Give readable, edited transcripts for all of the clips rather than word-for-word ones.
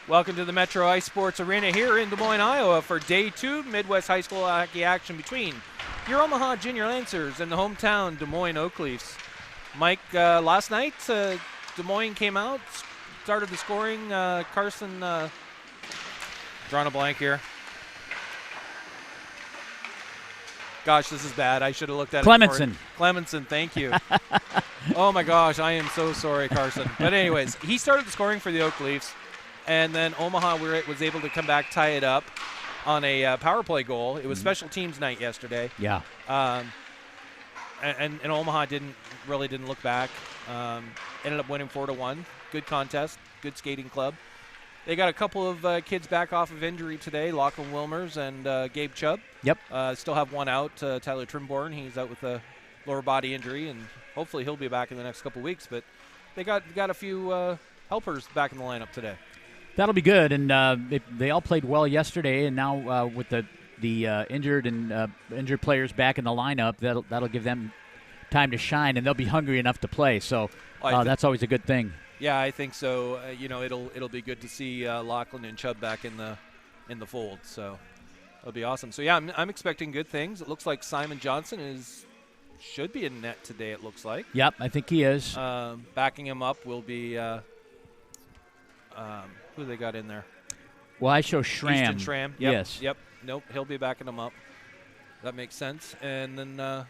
Welcome to the Metro Ice Sports Arena here in Des Moines, Iowa for Day 2 Midwest High School hockey action between your Omaha Junior Lancers and the hometown Des Moines Oak Leafs. Mike, last night Des Moines came out, started the scoring. Carson, drawing a blank here. Gosh, this is bad. I should have looked at Clemenson. it before. Clemenson, thank you. Oh my gosh, I am so sorry, Carson. But anyways, he started the scoring for the Oak Leafs. And then Omaha was able to come back, tie it up on a power play goal. It was special teams night yesterday. Yeah. And Omaha didn't look back. Ended up winning 4-1. Good contest. Good skating club. They got a couple of kids back off of injury today, Lachlan Wilmers and Gabe Chubb. Yep. Still have one out, Tyler Trimborn. He's out with a lower body injury, and hopefully he'll be back in the next couple weeks. But they got a few helpers back in the lineup today. That'll be good, and they all played well yesterday, and now with the injured players back in the lineup, that'll give them time to shine, and they'll be hungry enough to play. So that's always a good thing. Yeah, I think so. It'll be good to see Lachlan and Chubb back in the fold. So it'll be awesome. So yeah, I'm expecting good things. It looks like Simon Johnson should be in net today. It looks like. Yep, I think he is. Backing him up will be. Who they got in there? Well, I show Schramm. Easton Schramm. Yep, yes. Yep. Nope. He'll be backing them up. That makes sense. And then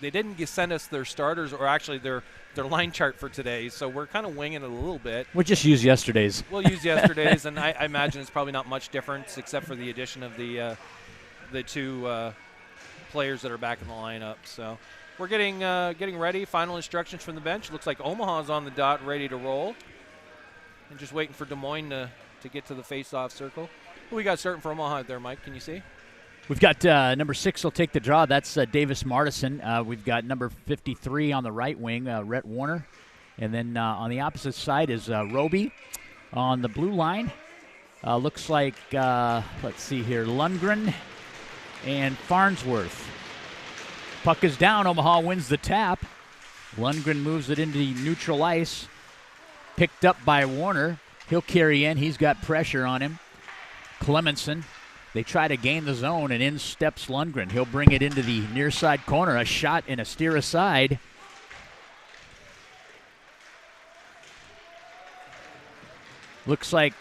they didn't send us their starters, or actually their line chart for today. So we're kind of winging it a little bit. We'll just use yesterday's. We'll use yesterday's, and I imagine it's probably not much difference except for the addition of the two players that are back in the lineup. So we're getting ready. Final instructions from the bench. Looks like Omaha's on the dot, ready to roll. And just waiting for Des Moines to get to the face-off circle. Who we got starting for Omaha there, Mike? Can you see? We've got number 6 will take the draw. That's Davis Martison. We've got number 53 on the right wing, Rhett Warner. And then on the opposite side is Roby. On the blue line, looks like, let's see here, Lundgren and Farnsworth. Puck is down. Omaha wins the tap. Lundgren moves it into neutral ice. Picked up by Warner. He'll carry in. He's got pressure on him. Clemenson. They try to gain the zone, and in steps Lundgren. He'll bring it into the near side corner. A shot and a steer aside. Looks like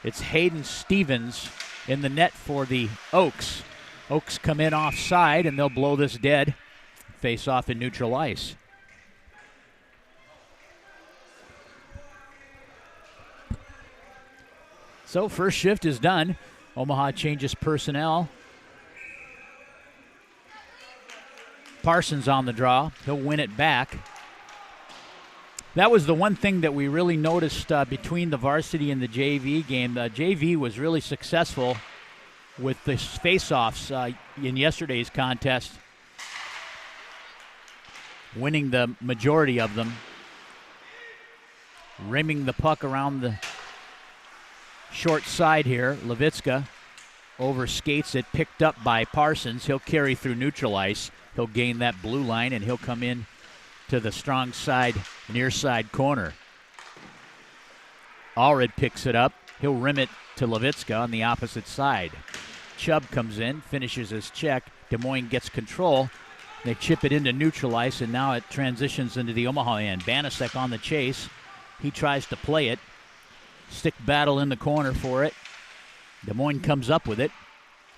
it's Hayden Stevens in the net for the Oaks. Oaks come in offside, and they'll blow this dead. Face off in neutral ice. So first shift is done. Omaha changes personnel. Parsons on the draw. He'll win it back. That was the one thing that we really noticed between the varsity and the JV game. The JV was really successful with the face-offs in yesterday's contest, winning the majority of them, rimming the puck around the short side here. Levitska over skates it, picked up by Parsons. He'll carry through neutral ice. He'll gain that blue line, and he'll come in to the strong side, near side corner. Allred picks it up. He'll rim it to Levitska on the opposite side. Chubb comes in, finishes his check. Des Moines gets control. They chip it into neutral ice, and now it transitions into the Omaha end. Banasek on the chase. He tries to play it. Stick battle in the corner for it. Des Moines comes up with it.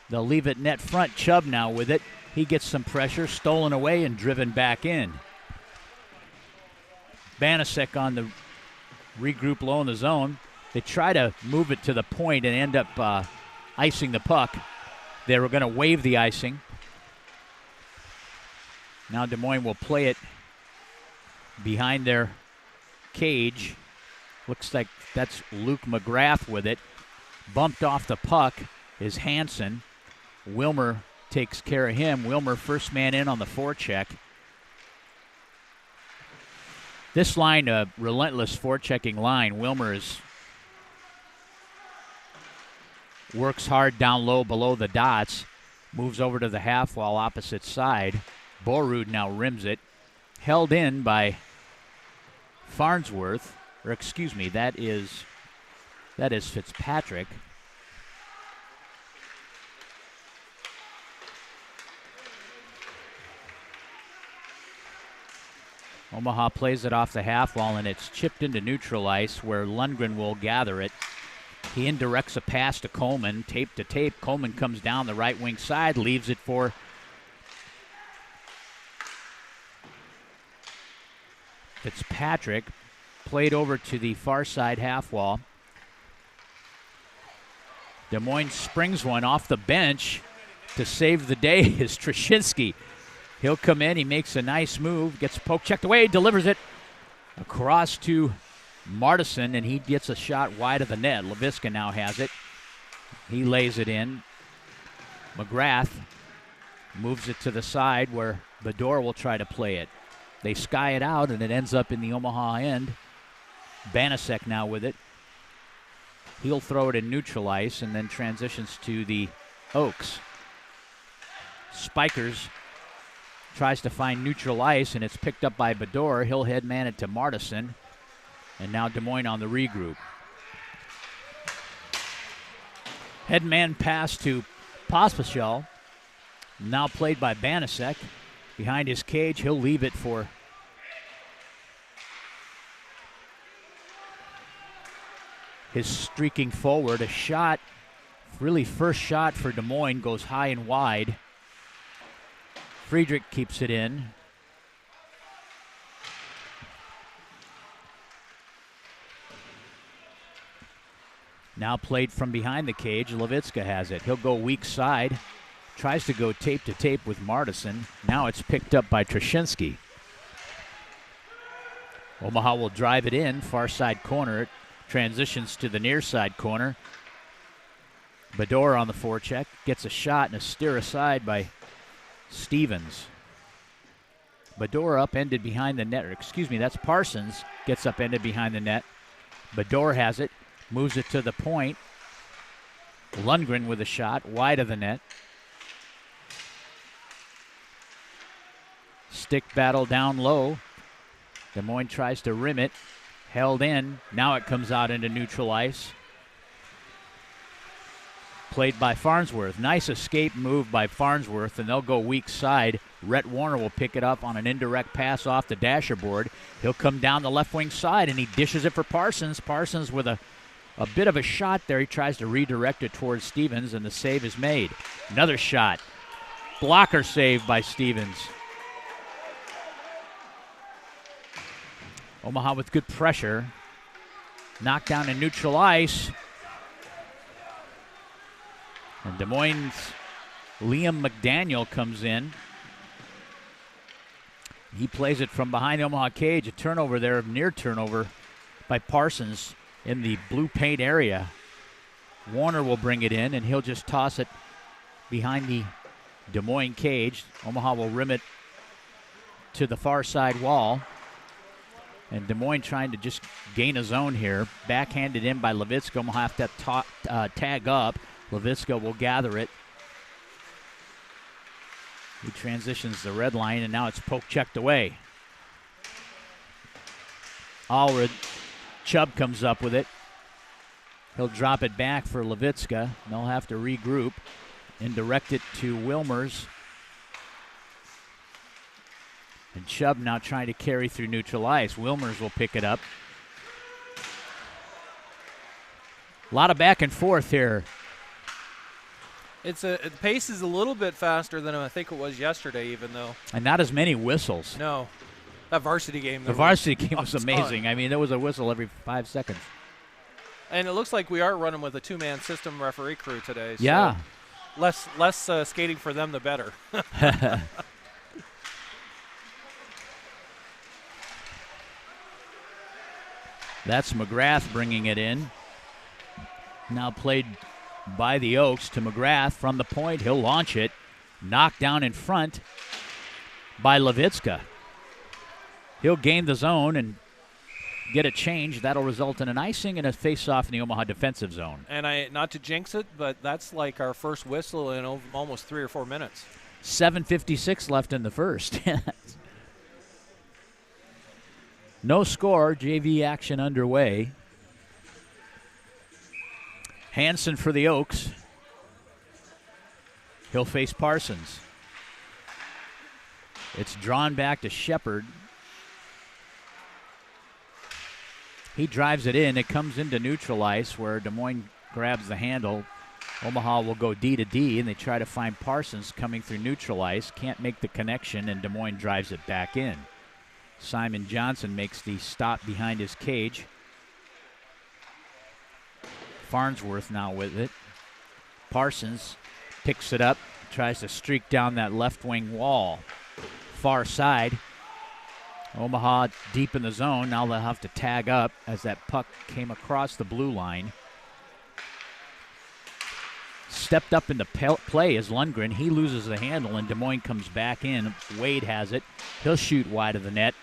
They'll leave it net front. Chubb now with it. He gets some pressure, stolen away and driven back in. Banasek on the regroup low in the zone. They try to move it to the point and end up icing the puck. They were going to waive the icing. Now Des Moines will play it behind their cage. Looks like that's Luke McGrath with it. Bumped off the puck is Hansen. Wilmer takes care of him. Wilmer first man in on the forecheck. This line, a relentless forechecking line. Wilmer works hard down low below the dots. Moves over to the half wall opposite side. Borrud now rims it. Held in by Farnsworth. Or excuse me, that is That is Fitzpatrick. Omaha plays it off the half wall, and it's chipped into neutral ice where Lundgren will gather it. He indirects a pass to Coleman, tape to tape. Coleman comes down the right wing side, leaves it for Fitzpatrick. Played over to the far side half wall. Des Moines springs one off the bench to save the day is Trushinsky. He'll come in, he makes a nice move, gets poke checked away, delivers it across to Martison, and he gets a shot wide of the net. Leviska now has it. He lays it in. McGrath moves it to the side where Bador will try to play it. They sky it out, and it ends up in the Omaha end. Banasek now with it. He'll throw it in neutral ice and then transitions to the Oaks. Spikers tries to find neutral ice, and it's picked up by Bador. He'll headman it to Martison. And now Des Moines on the regroup. Headman pass to Pospisil. Now played by Banasek. Behind his cage, he'll leave it for his streaking forward. A shot, really first shot for Des Moines, goes high and wide. Friedrich keeps it in. Now played from behind the cage. Levitska has it. He'll go weak side. Tries to go tape to tape with Martison. Now it's picked up by Trushinsky. Omaha will drive it in. Far side corner. It transitions to the near side corner. Bador on the forecheck. Gets a shot and a steer aside by Stevens. Bador upended behind the net. Or excuse me, that's Parsons. Gets upended behind the net. Bador has it. Moves it to the point. Lundgren with a shot wide of the net. Stick battle down low. Des Moines tries to rim it. Held in. Now it comes out into neutral ice. Played by Farnsworth. Nice escape move by Farnsworth, and they'll go weak side. Rhett Warner will pick it up on an indirect pass off the dasher board. He'll come down the left wing side, and he dishes it for Parsons. Parsons with a bit of a shot there. He tries to redirect it towards Stevens, and the save is made. Another shot. Blocker save by Stevens. Omaha with good pressure. Knocked down in neutral ice. And Des Moines' Liam McDaniel comes in. He plays it from behind the Omaha cage. A turnover there, near turnover by Parsons in the blue paint area. Warner will bring it in, and he'll just toss it behind the Des Moines cage. Omaha will rim it to the far side wall. And Des Moines trying to just gain a zone here. Backhanded in by Levitska. Omaha have to tag up. Levitska will gather it. He transitions the red line, and now it's poke checked away. Allred. Chubb comes up with it. He'll drop it back for Levitska. They'll have to regroup and direct it to Wilmers. And Chubb now trying to carry through neutral ice. Wilmers will pick it up. A lot of back and forth here. The pace is a little bit faster than I think it was yesterday, even though. And not as many whistles. No. That varsity game. The varsity game was amazing. I mean, there was a whistle every 5 seconds. And it looks like we are running with a two-man system referee crew today. So yeah. Less skating for them, the better. That's McGrath bringing it in. Now played by the Oaks to McGrath from the point. He'll launch it. Knocked down in front by Levitska. He'll gain the zone and get a change. That'll result in an icing and a face-off in the Omaha defensive zone. And not to jinx it, but that's like our first whistle in almost 3 or 4 minutes. 7:56 left in the first. No score. JV action underway. Hansen for the Oaks. He'll face Parsons. It's drawn back to Shepard. He drives it in. It comes into neutral ice where Des Moines grabs the handle. Omaha will go D to D, and they try to find Parsons coming through neutral ice. Can't make the connection, and Des Moines drives it back in. Simon Johnson makes the stop behind his cage. Farnsworth now with it. Parsons picks it up, tries to streak down that left wing wall. Far side. Omaha deep in the zone. Now they'll have to tag up as that puck came across the blue line. Stepped up into play is Lundgren. He loses the handle, and Des Moines comes back in. Wade has it. He'll shoot wide of the net.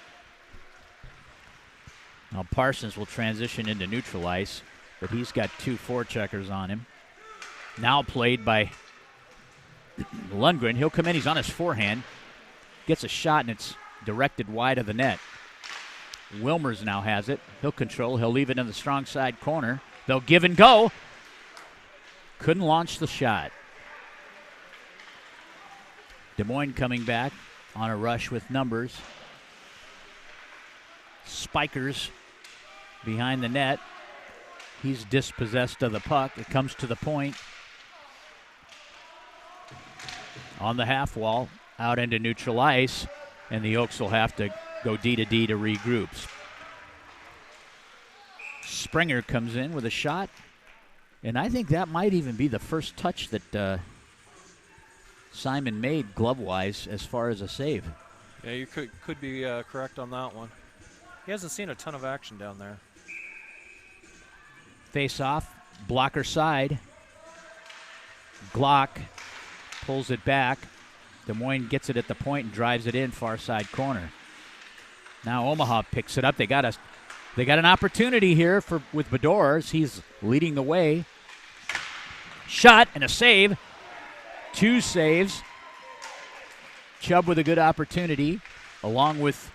Now Parsons will transition into neutral ice, but he's got 2 forecheckers on him. Now played by Lundgren. He'll come in. He's on his forehand. Gets a shot, and it's directed wide of the net. Wilmers now has it. He'll control. He'll leave it in the strong side corner. They'll give and go. Couldn't launch the shot. Des Moines coming back on a rush with numbers. Spikers behind the net. He's dispossessed of the puck. It comes to the point. On the half wall, out into neutral ice, and the Oaks will have to go D to D to regroup. Springer comes in with a shot. And I think that might even be the first touch that Simon made glove-wise as far as a save. Yeah, you could be correct on that one. He hasn't seen a ton of action down there. Face-off, blocker side. Glock pulls it back. Des Moines gets it at the point and drives it in far side corner. Now Omaha picks it up. They got an opportunity here with Bedores. He's leading the way. Shot and a save. 2 saves. Chubb with a good opportunity, along with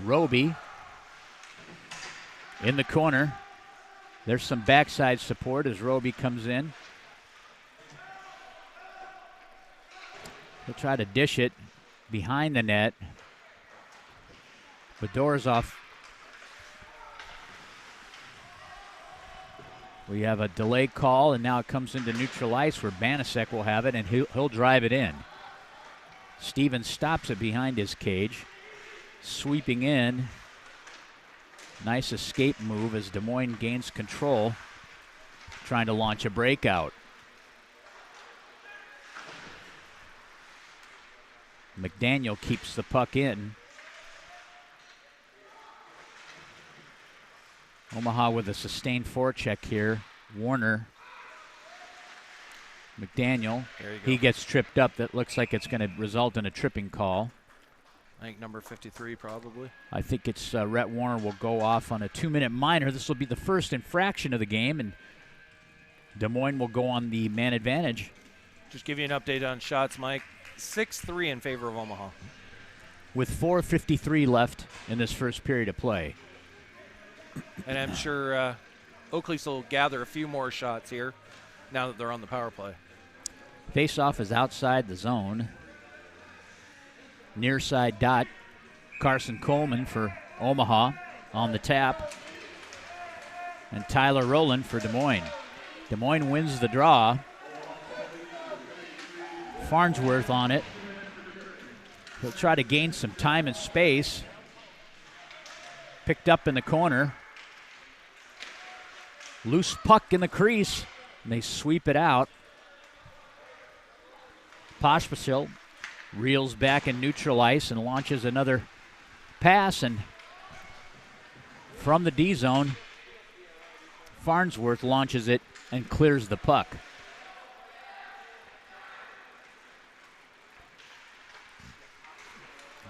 Roby in the corner. There's some backside support as Roby comes in. He'll try to dish it behind the net. Bedores. We have a delay call, and now it comes into neutral ice where Banasek will have it, and he'll drive it in. Stevens stops it behind his cage. Sweeping in. Nice escape move as Des Moines gains control, trying to launch a breakout. McDaniel keeps the puck in. Omaha with a sustained forecheck here. Warner. McDaniel. He gets tripped up. That looks like it's going to result in a tripping call. I think number 53 probably. I think it's Rhett Warner will go off on a 2-minute minor. This will be the first infraction of the game, and Des Moines will go on the man advantage. Just give you an update on shots, Mike. 6-3 in favor of Omaha. With 4:53 left in this first period of play. And I'm sure Oakleys will gather a few more shots here now that they're on the power play. Face-off is outside the zone. Near side dot. Carson Coleman for Omaha on the tap. And Tyler Rowland for Des Moines. Des Moines wins the draw. Farnsworth on it. He'll try to gain some time and space. Picked up in the corner. Loose puck in the crease. And they sweep it out. Pospisil reels back in neutral ice and launches another pass. And from the D zone, Farnsworth launches it and clears the puck.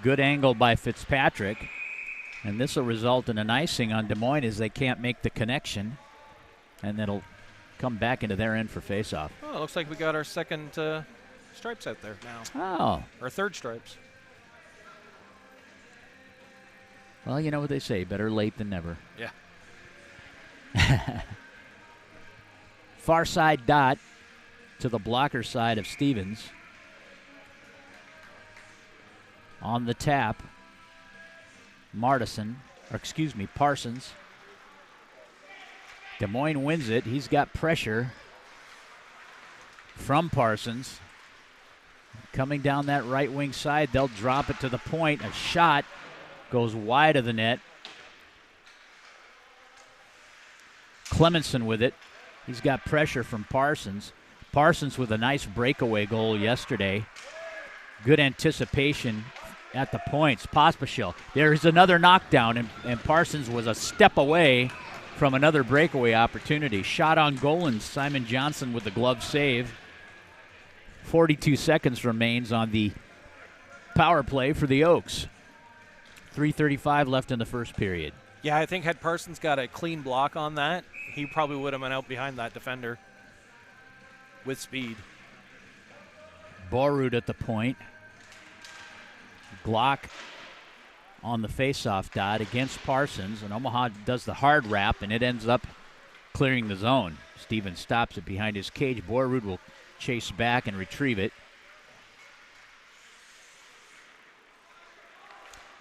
Good angle by Fitzpatrick. And this will result in an icing on Des Moines as they can't make the connection. And it'll come back into their end for faceoff. Oh, it looks like we got our second stripes out there now. Oh. Our third stripes. Well, you know what they say, better late than never. Yeah. Far side dot to the blocker side of Stevens. On the tap, Parsons. Des Moines wins it. He's got pressure from Parsons. Coming down that right wing side, they'll drop it to the point. A shot goes wide of the net. Clemenson with it. He's got pressure from Parsons. Parsons with a nice breakaway goal yesterday. Good anticipation at the points. Pospisil. There's another knockdown, and Parsons was a step away from another breakaway opportunity. Shot on goal, and Simon Johnson with the glove save. 42 seconds remains on the power play for the Oaks. 3:35 left in the first period. Yeah, I think had Parsons got a clean block on that, he probably would have been out behind that defender with speed. Borrud at the point. Glock on the faceoff dot against Parsons, and Omaha does the hard wrap, and it ends up clearing the zone. Stevens stops it behind his cage. Borrud will chase back and retrieve it.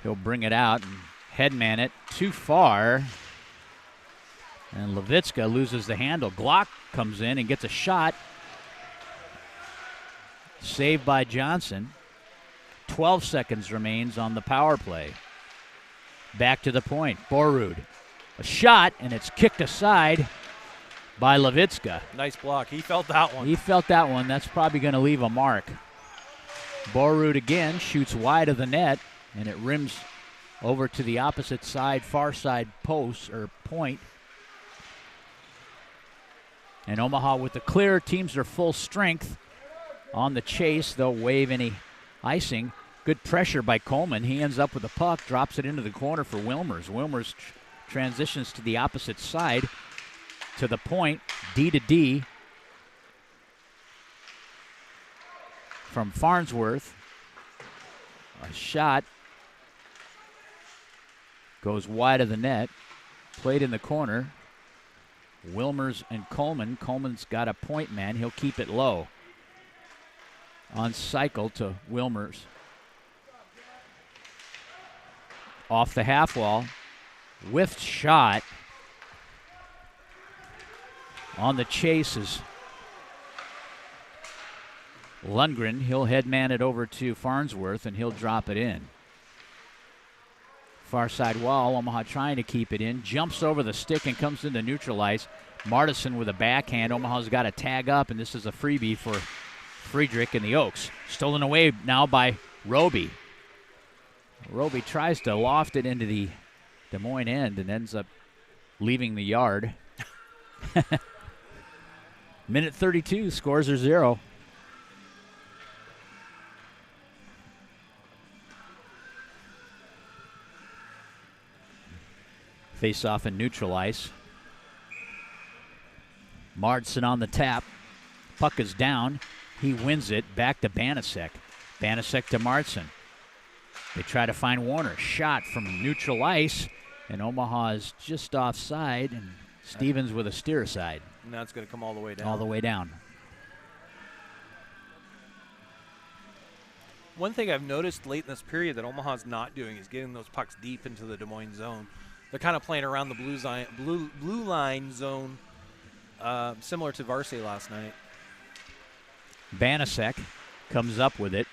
He'll bring it out and headman it too far. And Levitska loses the handle. Glock comes in and gets a shot. Saved by Johnson. 12 seconds remains on the power play. Back to the point. Borrud. A shot, and it's kicked aside by Levitska. Nice block. He felt that one. That's probably going to leave a mark. Borrud again shoots wide of the net, and it rims over to the opposite side, far side post or point. And Omaha with the clear. Teams are full strength on the chase. They'll waive any icing. Good pressure by Coleman. He ends up with the puck, drops it into the corner for Wilmers. Wilmers transitions to the opposite side to the point, D to D from Farnsworth. A shot goes wide of the net, played in the corner. Wilmers and Coleman. Coleman's got a point man. He'll keep it low. On cycle to Wilmers. Off the half wall. Whiffed shot. On the chase is Lundgren. He'll headman it over to Farnsworth, and he'll drop it in. Far side wall. Omaha trying to keep it in. Jumps over the stick and comes in to neutralize. Martison with a backhand. Omaha's got to tag up, and this is a freebie for Friedrich and the Oaks. Stolen away now by Roby. Roby tries to loft it into the Des Moines end and ends up leaving the yard. Minute 32, scores are 0. Face off and neutral ice. Martson on the tap. Puck is down. He wins it. Back to Banasek. Banasek to Martson. They try to find Warner. Shot from neutral ice. And Omaha is just offside. And Stevens with a steer aside. And that's going to come all the way down. All the way down. One thing I've noticed late in this period that Omaha's not doing is getting those pucks deep into the Des Moines zone. They're kind of playing around the blue line zone, similar to Varsity last night. Banasek comes up with it.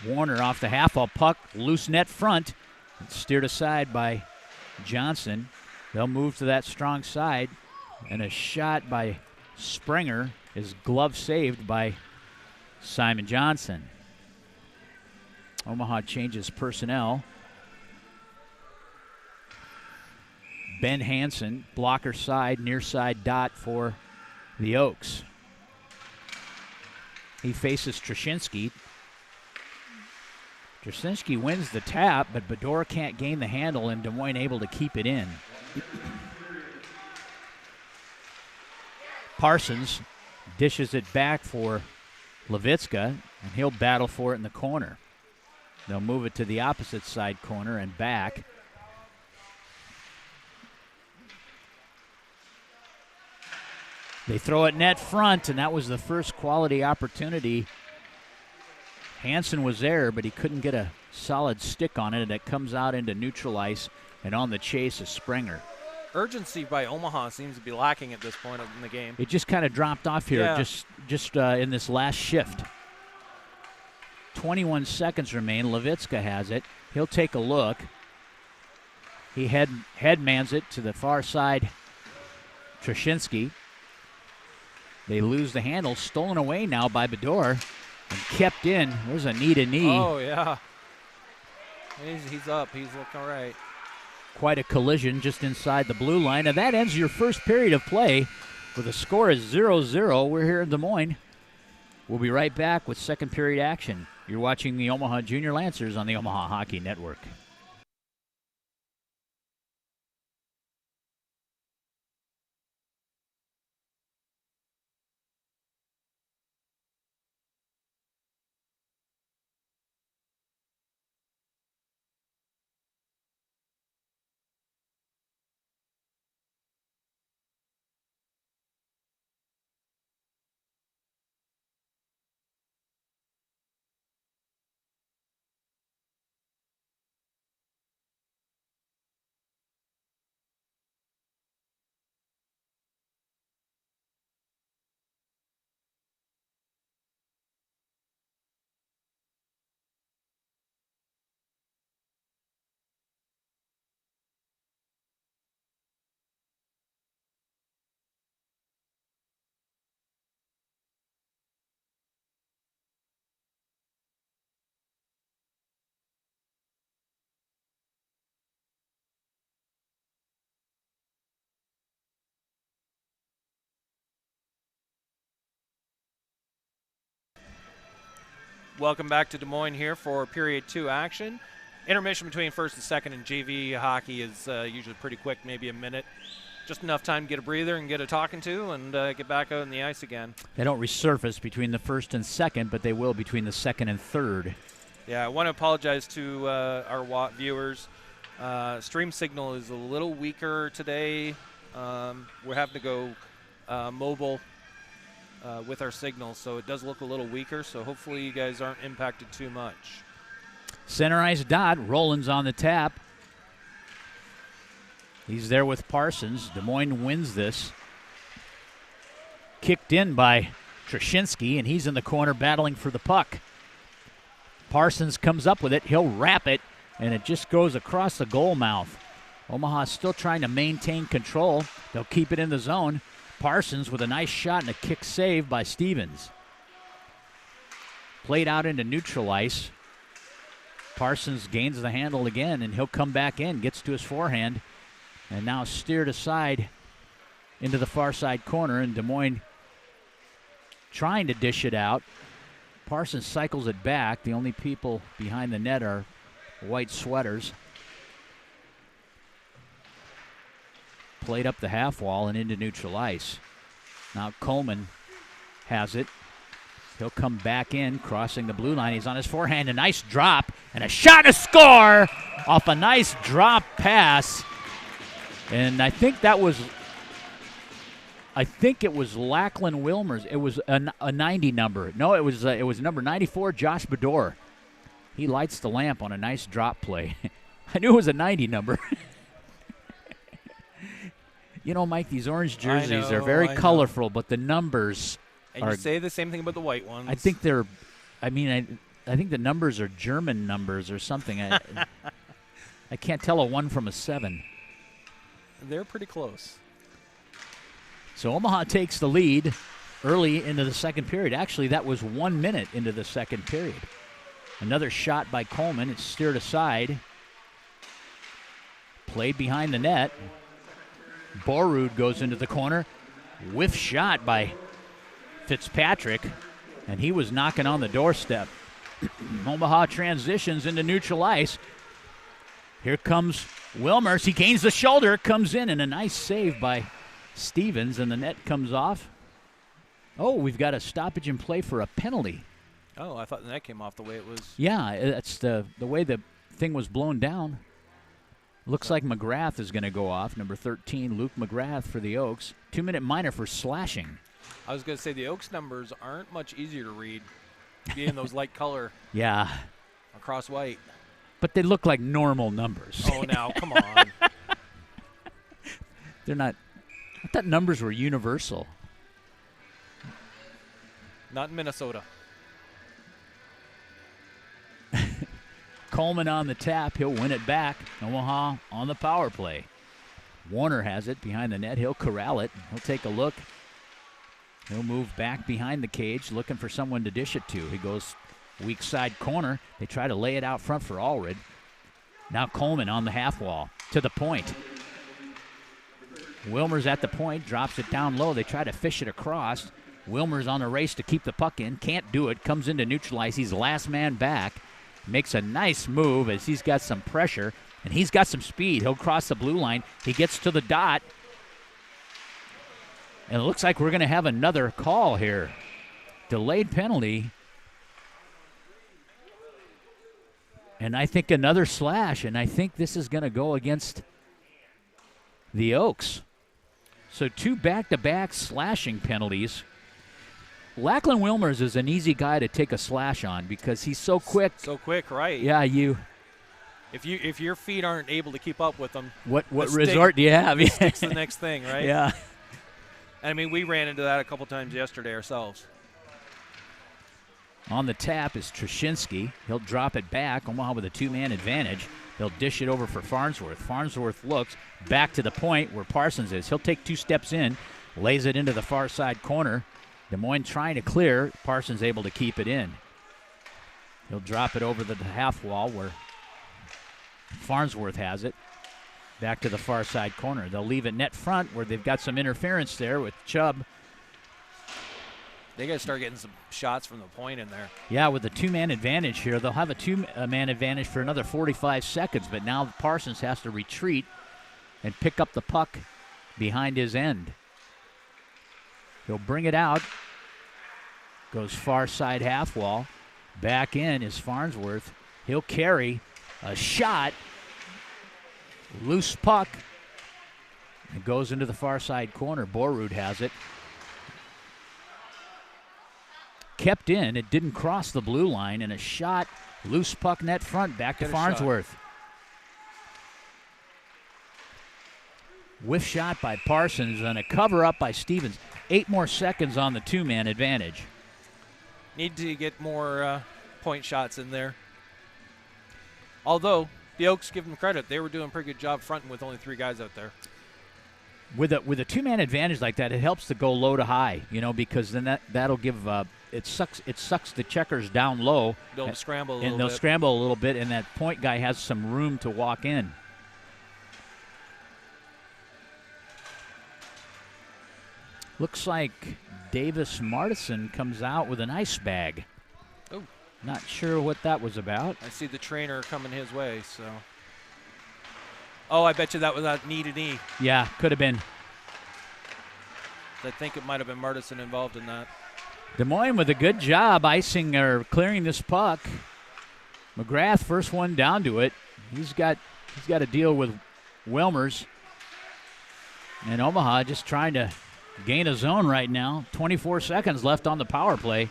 Warner off the half-wall puck, loose net front. It's steered aside by Johnson. They'll move to that strong side. And a shot by Springer is glove saved by Simon Johnson. Omaha changes personnel. Ben Hansen, blocker side, near side dot for the Oaks. He faces Trashinsky. Trashinsky wins the tap, but Bedore can't gain the handle, and Des Moines able to keep it in. Parsons dishes it back for Levitska, and he'll battle for it in the corner. They'll move it to the opposite side corner and back. They throw it net front, and that was the first quality opportunity. Hansen was there, but he couldn't get a solid stick on it, and it comes out into neutral ice, and on the chase is Springer. Urgency by Omaha seems to be lacking at this point in the game. It just kind of dropped off here, Yeah. just in this last shift. 21 seconds remain. Levitska has it. He'll take a look. He headmans it to the far side. Trashinsky. They lose the handle. Stolen away now by Bedore and kept in. There's a knee-to-knee. Oh, yeah. He's up. He's looking all right. Quite a collision just inside the blue line. And that ends your first period of play where the score is 0-0. We're here in Des Moines. We'll be right back with second period action. You're watching the Omaha Junior Lancers on the Omaha Hockey Network. Welcome back to Des Moines here for period 2 action. Intermission between first and second in JV hockey is usually pretty quick, maybe a minute. Just enough time to get a breather and get a talking to and get back out on the ice again. They don't resurface between the first and second, but they will between the second and third. Yeah, I want to apologize to our viewers. Stream signal is a little weaker today. We're having to go mobile with our signal, so it does look a little weaker, so hopefully you guys aren't impacted too much. Center ice dot. Rollins on the tap. He's there with Parsons. Des Moines wins this. Kicked in by Trashinsky, and he's in the corner battling for the puck. Parsons comes up with it. He'll wrap it, and it just goes across the goal mouth. Omaha still trying to maintain control. They'll keep it in the zone. Parsons with a nice shot and a kick save by Stevens. Played out into neutral ice. Parsons gains the handle again, and he'll come back in, gets to his forehand, and now steered aside into the far side corner, and Des Moines trying to dish it out. Parsons cycles it back. The only people behind the net are white sweaters. Played up the half wall and into neutral ice. Now Coleman has it. He'll come back in, crossing the blue line. He's on his forehand. A nice drop and a shot to score off a nice drop pass. And I think it was Lachlan Wilmers. It was a 90 number. No, it was number 94, Josh Bedore. He lights the lamp on a nice drop play. I knew it was a 90 number. You know, Mike, these orange jerseys are very colorful, but the numbers and you say the same thing about the white ones. I think I think the numbers are German numbers or something. I can't tell a 1 from a 7. They're pretty close. So Omaha takes the lead early into the second period. Actually, that was 1 minute into the second period. Another shot by Coleman. It's steered aside. Played behind the net. Borrud goes into the corner. Whiff shot by Fitzpatrick, and he was knocking on the doorstep. Omaha transitions into neutral ice. Here comes Wilmers. He gains the shoulder, comes in, and a nice save by Stevens, and the net comes off. Oh, we've got a stoppage in play for a penalty. Oh, I thought the net came off the way it was. Yeah, that's the way the thing was blown down. Looks like McGrath is going to go off. Number 13, Luke McGrath for the Oaks. 2-minute minor for slashing. I was going to say the Oaks numbers aren't much easier to read, being those light color Yeah. across white. But they look like normal numbers. Oh, now, come on. They're not. I thought numbers were universal. Not in Minnesota. Coleman on the tap. He'll win it back. Omaha on the power play. Warner has it behind the net. He'll corral it. He'll take a look. He'll move back behind the cage, looking for someone to dish it to. He goes weak side corner. They try to lay it out front for Allred. Now Coleman on the half wall to the point. Wilmer's at the point, drops it down low. They try to fish it across. Wilmer's on the race to keep the puck in. Can't do it. Comes in to neutralize. He's last man back. Makes a nice move as he's got some pressure, and he's got some speed. He'll cross the blue line. He gets to the dot. And it looks like we're going to have another call here. Delayed penalty. And I think another slash, and I think this is going to go against the Oaks. So 2 back-to-back slashing penalties. Lachlan Wilmers is an easy guy to take a slash on because he's so quick. So quick, right? Yeah, If your feet aren't able to keep up with them, what resort do you have? It's the next thing, right? Yeah. I mean, we ran into that a couple times yesterday ourselves. On the tap is Trushinsky. He'll drop it back. Omaha with a 2-man advantage. He'll dish it over for Farnsworth. Farnsworth looks back to the point where Parsons is. He'll take 2 steps in, lays it into the far side corner. Des Moines trying to clear. Parsons able to keep it in. He'll drop it over the half wall where Farnsworth has it. Back to the far side corner. They'll leave it net front where they've got some interference there with Chubb. They got to start getting some shots from the point in there. Yeah, with the 2-man advantage here, they'll have a 2-man advantage for another 45 seconds, but now Parsons has to retreat and pick up the puck behind his end. He'll bring it out. Goes far side half wall. Back in is Farnsworth. He'll carry a shot. Loose puck. It goes into the far side corner. Borrud has it. Kept in. It didn't cross the blue line. And a shot. Loose puck net front. Back to Farnsworth. Whiff shot by Parsons and a cover up by Stevens. 8 more seconds on the 2-man advantage. Need to get more point shots in there. Although, the Oaks, give them credit. They were doing a pretty good job fronting with only 3 guys out there. With a 2-man advantage like that, it helps to go low to high, because then that'll give it sucks the checkers down low. They'll scramble a little bit. And they'll scramble a little bit, and that point guy has some room to walk in. Looks like Davis Martison comes out with an ice bag. Oh. Not sure what that was about. I see the trainer coming his way, so. Oh, I bet you that was a knee to knee. Yeah, could have been. I think it might have been Martison involved in that. Des Moines with a good job icing or clearing this puck. McGrath, first one down to it. He's got to deal with Wilmers. And Omaha just trying to gain a zone right now. 24 seconds left on the power play.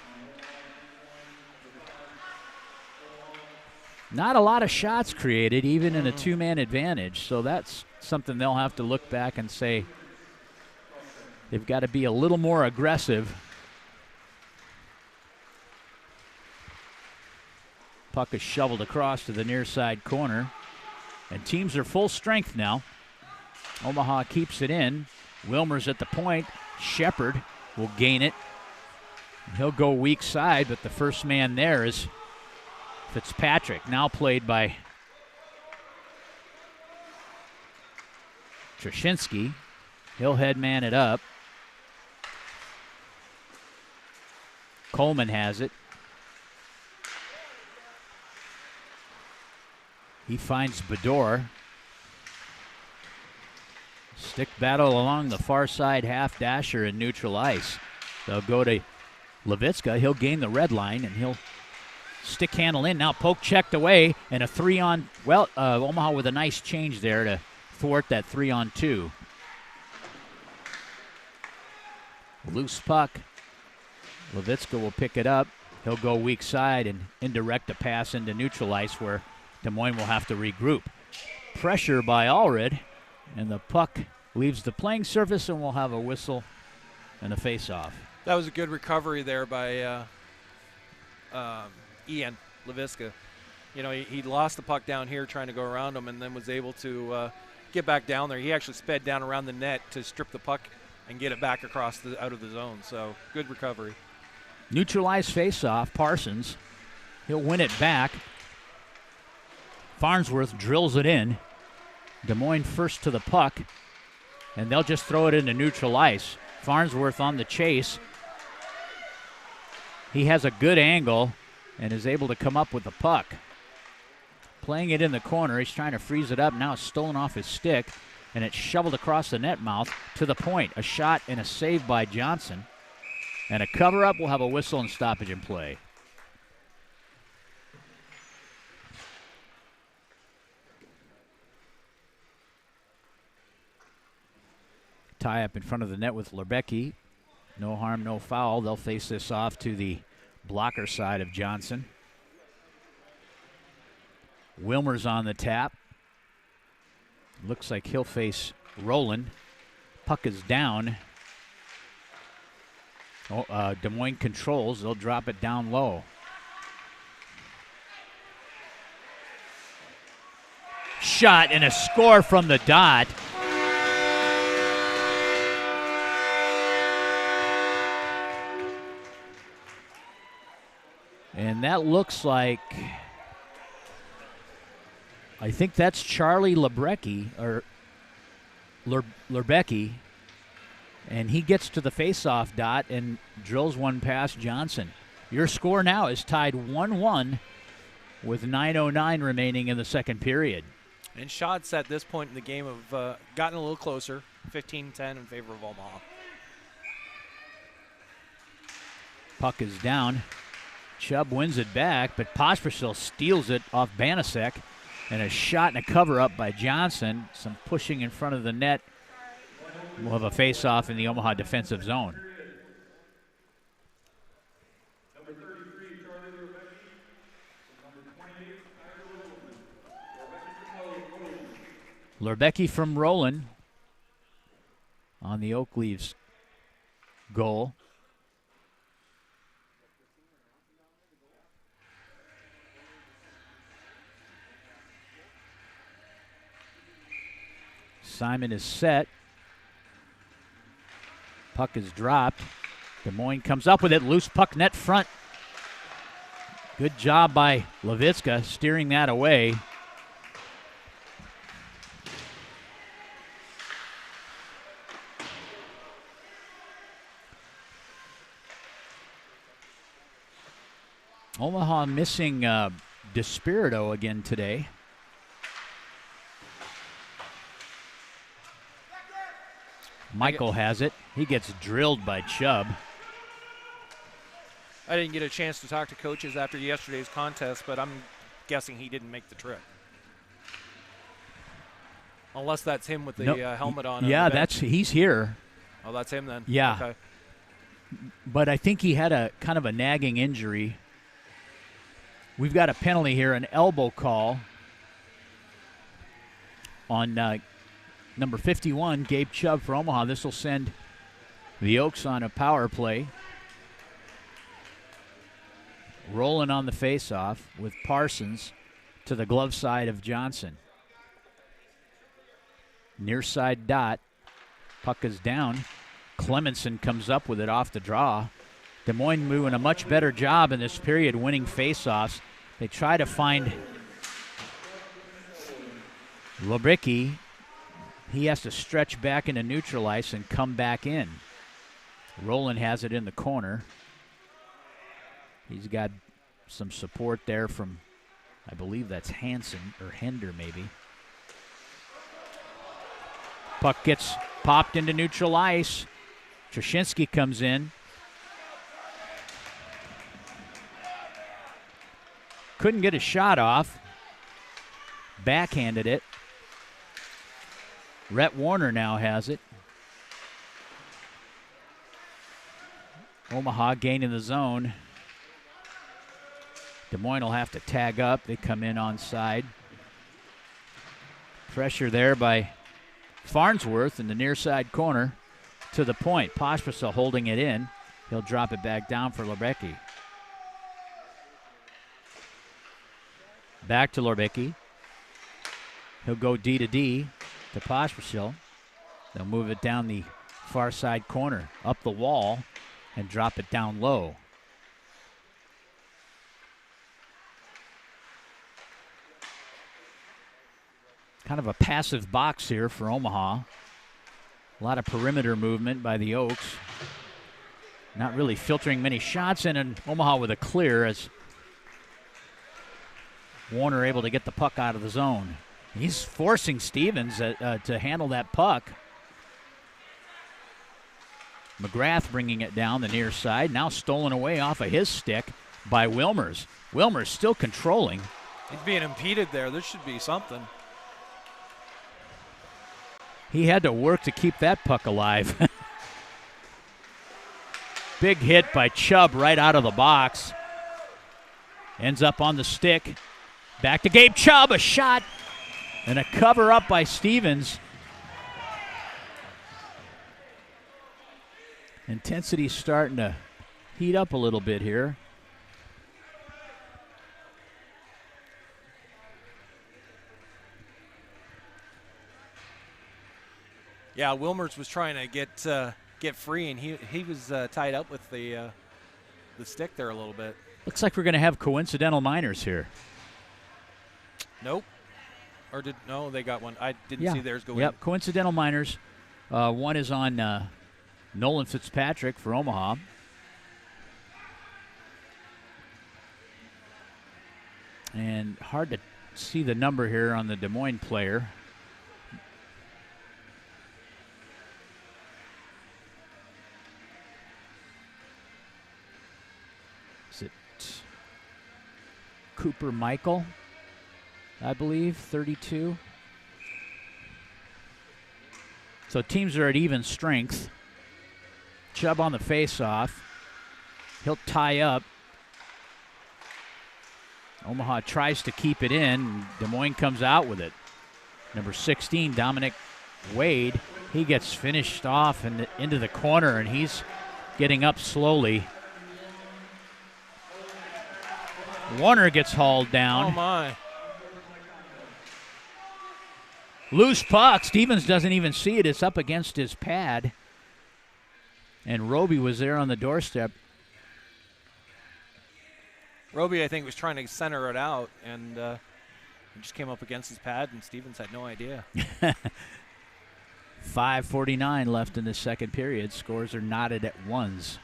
Not a lot of shots created, even in a 2-man advantage. So that's something they'll have to look back and say they've got to be a little more aggressive. Puck is shoveled across to the near side corner. And teams are full strength now. Omaha keeps it in. Wilmer's at the point. Shepard will gain it. He'll go weak side, but the first man there is Fitzpatrick, now played by Trushinsky. He'll head man it up. Coleman has it. He finds Bedore. Stick battle along the far side half dasher in neutral ice. They'll go to Levitska. He'll gain the red line, and he'll Stick handle in. Now poke checked away. And a 3-on. Well, Omaha with a nice change there to thwart that 3-on-2. Loose puck. Levitska will pick it up. He'll go weak side and indirect a pass into neutral ice where Des Moines will have to regroup. Pressure by Allred, and the puck leaves the playing surface, and we'll have a whistle and a face-off. That was a good recovery there by Ian Levitska. You know, he lost the puck down here trying to go around him and then was able to get back down there. He actually sped down around the net to strip the puck and get it back across out of the zone. So good recovery. Neutralized face-off, Parsons. He'll win it back. Farnsworth drills it in. Des Moines first to the puck, and they'll just throw it into neutral ice. Farnsworth on the chase. He has a good angle and is able to come up with the puck. Playing it in the corner, he's trying to freeze it up. Now it's stolen off his stick, and it's shoveled across the net mouth to the point. A shot and a save by Johnson. And a cover-up will have a whistle and stoppage in play. Tie up in front of the net with Lerbecki. No harm, no foul. They'll face this off to the blocker side of Johnson. Wilmer's on the tap. Looks like he'll face Rowland. Puck is down. Des Moines controls. They'll drop it down low. Shot and a score from the dot. And that looks like, I think that's Charlie Lerbecki, or Lerbecki. And he gets to the face-off dot and drills one past Johnson. Your score now is tied 1-1 with 9:09 remaining in the second period. And shots at this point in the game have gotten a little closer, 15-10 in favor of Omaha. Puck is down. Chubb wins it back, but Pospisil steals it off Banasek. And a shot and a cover-up by Johnson. Some pushing in front of the net. We'll have a face-off in the Omaha defensive zone. Lerbecki from Rowland on the Oak Leaves goal. Simon is set. Puck is dropped. Des Moines comes up with it. Loose puck net front. Good job by Levitska steering that away. Omaha missing Despirito again today. Michael has it. He gets drilled by Chubb. I didn't get a chance to talk to coaches after yesterday's contest, but I'm guessing he didn't make the trip. Unless that's him with the helmet on. Yeah, he's here. Oh, that's him then. Yeah. Okay. But I think he had a kind of a nagging injury. We've got a penalty here, an elbow call on number 51, Gabe Chubb for Omaha. This will send the Oaks on a power play. Rolling on the faceoff with Parsons to the glove side of Johnson. Near side dot. Puck is down. Clemenson comes up with it off the draw. Des Moines doing a much better job in this period winning faceoffs. They try to find Lerbecki. He has to stretch back into neutral ice and come back in. Rowland has it in the corner. He's got some support there from, I believe that's Hansen or Hender maybe. Puck gets popped into neutral ice. Trzynski comes in. Couldn't get a shot off. Backhanded it. Rhett Warner now has it. Omaha gaining the zone. Des Moines will have to tag up. They come in onside. Pressure there by Farnsworth in the near side corner to the point. Pospisil holding it in. He'll drop it back down for Lorbecki. Back to Lorbecki. He'll go D to D to Pospisil. They'll move it down the far side corner, up the wall, and drop it down low. Kind of a passive box here for Omaha. A lot of perimeter movement by the Oaks. Not really filtering many shots in, and Omaha with a clear as Warner able to get the puck out of the zone. He's forcing Stevens to handle that puck. McGrath bringing it down the near side. Now stolen away off of his stick by Wilmers. Wilmers still controlling. He's being impeded there. There should be something. He had to work to keep that puck alive. Big hit by Chubb right out of the box. Ends up on the stick. Back to Gabe Chubb, a shot. And a cover up by Stevens. Intensity's starting to heat up a little bit here. Yeah, Wilmers was trying to get free, and he was tied up with the stick there a little bit. Looks like we're going to have coincidental minors here. Nope. Or no, they got one. I didn't see theirs go in. Yep, coincidental minors. One is on Nolan Fitzpatrick for Omaha. And hard to see the number here on the Des Moines player. Is it Cooper Michael? I believe, 32. So teams are at even strength. Chubb on the face-off. He'll tie up. Omaha tries to keep it in. Des Moines comes out with it. Number 16, Dominic Wade. He gets finished off into the corner, and he's getting up slowly. Warner gets hauled down. Oh, my. Loose puck. Stevens doesn't even see it. It's up against his pad. And Roby was there on the doorstep. Roby, I think, was trying to center it out, and it just came up against his pad, and Stevens had no idea. 5:49 left in the second period. Scores are knotted at ones.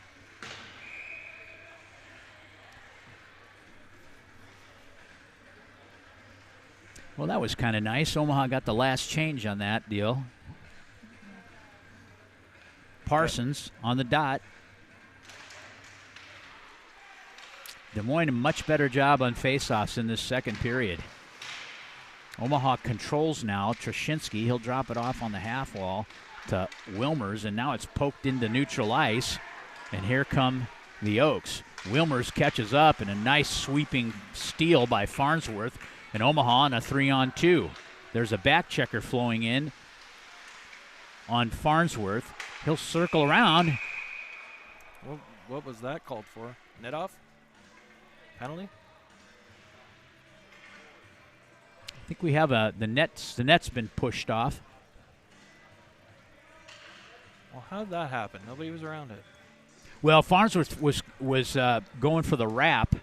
Well, that was kind of nice. Omaha got the last change on that deal. Parsons on the dot. Des Moines a much better job on faceoffs in this second period. Omaha controls now. Trashinsky, he'll drop it off on the half wall to Wilmers, and now it's poked into neutral ice. And here come the Oaks. Wilmers catches up, and a nice sweeping steal by Farnsworth. And Omaha on a 3-on-2. There's a back checker flowing in on Farnsworth. He'll circle around. Well, what was that called for? Net off? Penalty? I think we have the net's been pushed off. Well, how did that happen? Nobody was around it. Well, Farnsworth was going for the wrap,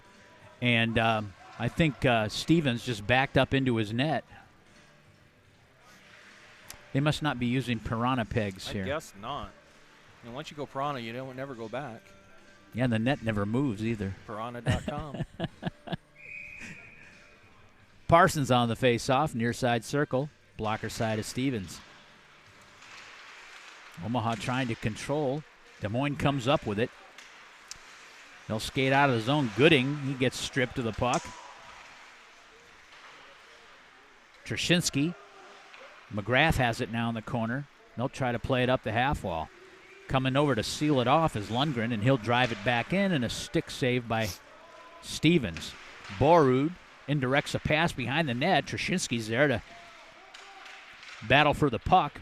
and I think Stevens just backed up into his net. They must not be using piranha pegs here. I guess not. I mean, once you go piranha, you don't never go back. Yeah, the net never moves either. Piranha.com. Parsons on the face-off, near side circle, blocker side of Stevens. Omaha trying to control. Des Moines comes up with it. They'll skate out of the zone. Gooding, he gets stripped of the puck. Trushinsky. McGrath has it now in the corner. They'll try to play it up the half wall. Coming over to seal it off is Lundgren, and he'll drive it back in, and a stick save by Stevens. Borud indirects a pass behind the net. Trushinsky's there to battle for the puck.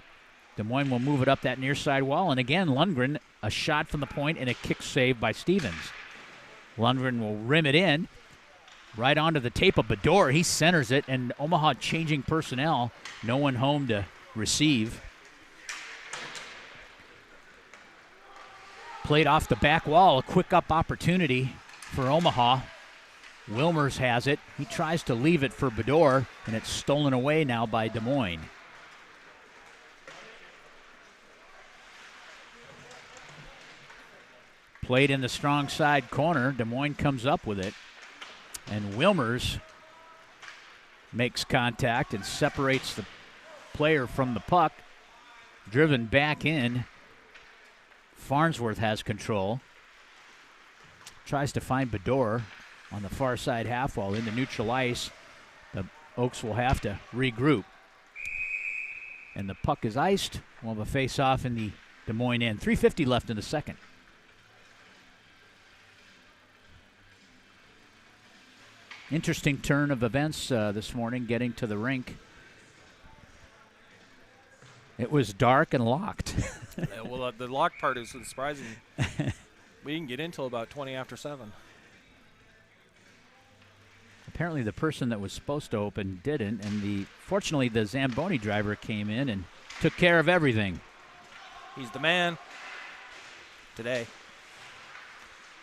Des Moines will move it up that near side wall, and again, Lundgren, a shot from the point and a kick save by Stevens. Lundgren will rim it in, right onto the tape of Bedore. He centers it, and Omaha changing personnel. No one home to receive. Played off the back wall, a quick up opportunity for Omaha. Wilmers has it. He tries to leave it for Bedore, and it's stolen away now by Des Moines. Played in the strong side corner. Des Moines comes up with it. And Wilmers makes contact and separates the player from the puck. Driven back in. Farnsworth has control. Tries to find Bedore on the far side half wall into neutral ice. The Oaks will have to regroup. And the puck is iced. We'll have a face-off in the Des Moines end. 3:50 left in the second. Interesting turn of events this morning getting to the rink. It was dark and locked. Yeah, well, the lock part is surprising. We didn't get in until about 20 after 7. Apparently the person that was supposed to open didn't, and fortunately the Zamboni driver came in and took care of everything. He's the man today.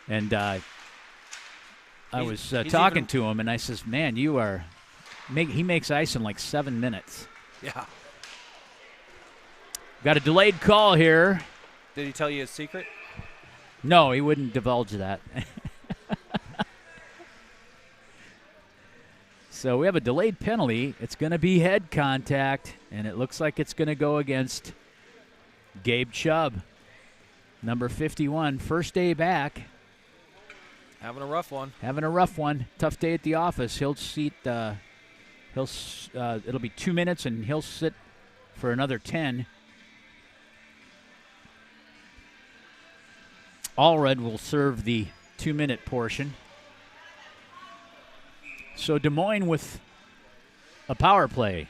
And I was talking to him, and I says, man, he makes ice in like 7 minutes. Yeah. Got a delayed call here. Did he tell you his secret? No, he wouldn't divulge that. So we have a delayed penalty. It's going to be head contact, and it looks like it's going to go against Gabe Chubb, number 51. First day back. Having a rough one. Tough day at the office. He'll seat. It'll be 2 minutes, and he'll sit for another 10. Allred will serve the 2-minute portion. So Des Moines with a power play.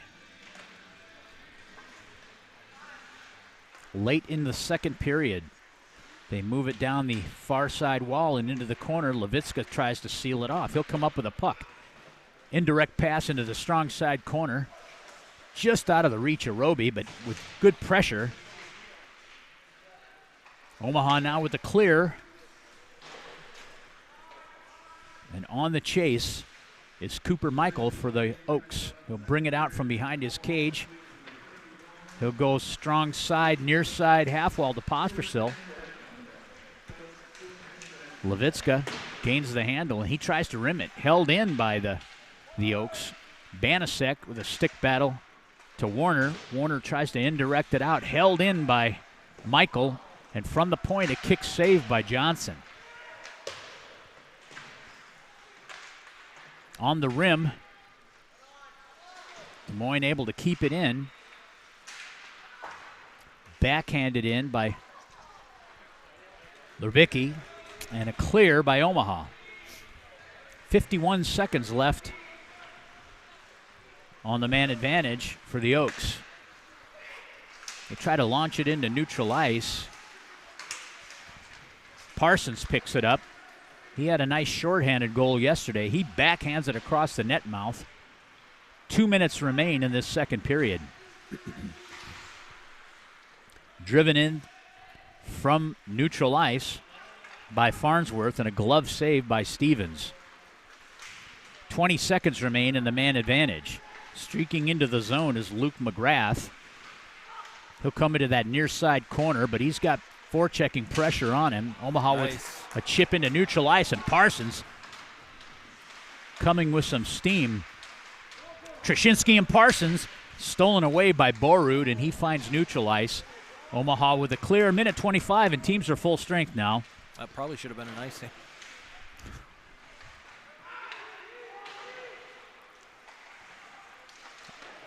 Late in the second period. They move it down the far side wall and into the corner. Levitska tries to seal it off. He'll come up with a puck. Indirect pass into the strong side corner. Just out of the reach of Roby, but with good pressure. Omaha now with the clear. And on the chase is Cooper Michael for the Oaks. He'll bring it out from behind his cage. He'll go strong side, near side, half wall to Pospisil. Levitska gains the handle, and he tries to rim it. Held in by the Oaks. Banasek with a stick battle to Warner. Warner tries to indirect it out. Held in by Michael. And from the point, a kick saved by Johnson. On the rim, Des Moines able to keep it in. Backhanded in by Lubicki. And a clear by Omaha. 51 seconds left on the man advantage for the Oaks. They try to launch it into neutral ice. Parsons picks it up. He had a nice shorthanded goal yesterday. He backhands it across the net mouth. 2 minutes remain in this second period. Driven in from neutral ice by Farnsworth, and a glove save by Stevens. 20 seconds remain in the man advantage. Streaking into the zone is Luke McGrath. He'll come into that near side corner, but he's got forechecking pressure on him. Omaha with a chip into neutral ice, and Parsons coming with some steam. Trushinsky and Parsons stolen away by Borud, and he finds neutral ice. Omaha with a clear, minute 25, and teams are full strength now. That probably should have been an icing.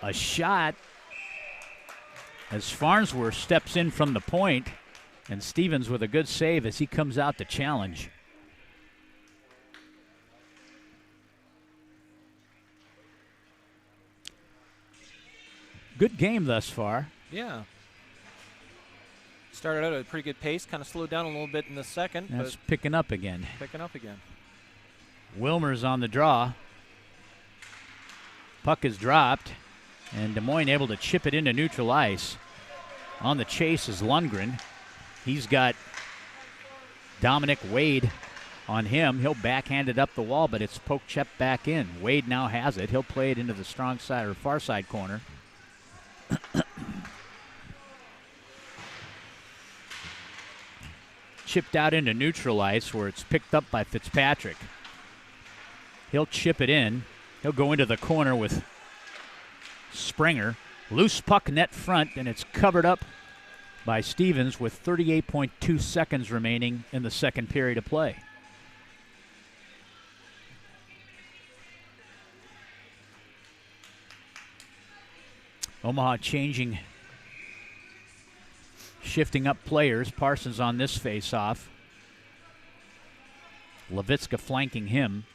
a shot as Farnsworth steps in from the point, and Stevens with a good save as he comes out to challenge. Good game thus far. Yeah. Started out at a pretty good pace, kind of slowed down a little bit in the second. That's but picking up again. Picking up again. Wilmer's on the draw. Puck is dropped, and Des Moines able to chip it into neutral ice. On the chase is Lundgren. He's got Dominic Wade on him. He'll backhand it up the wall, but it's poked checked back in. Wade now has it. He'll play it into the strong side or far side corner. Chipped out into neutral ice where it's picked up by Fitzpatrick. He'll chip it in. He'll go into the corner with Springer. Loose puck net front, and it's covered up by Stevens with 38.2 seconds remaining in the second period of play. Omaha shifting up players. Parsons on this face-off. Levitska flanking him.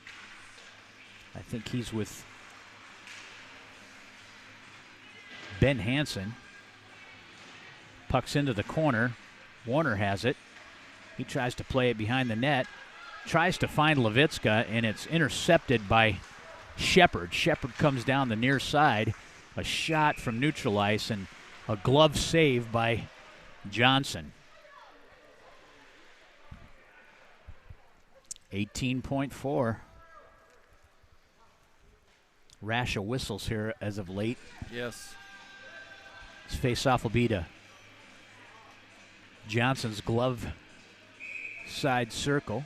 I think he's with Ben Hansen. Puck's into the corner. Warner has it. He tries to play it behind the net. Tries to find Levitska, and it's intercepted by Shepard. Shepard comes down the near side. A shot from neutral ice and a glove save by Johnson. 18.4. Rash of whistles here as of late. Yes. This face-off will be to Johnson's glove side circle.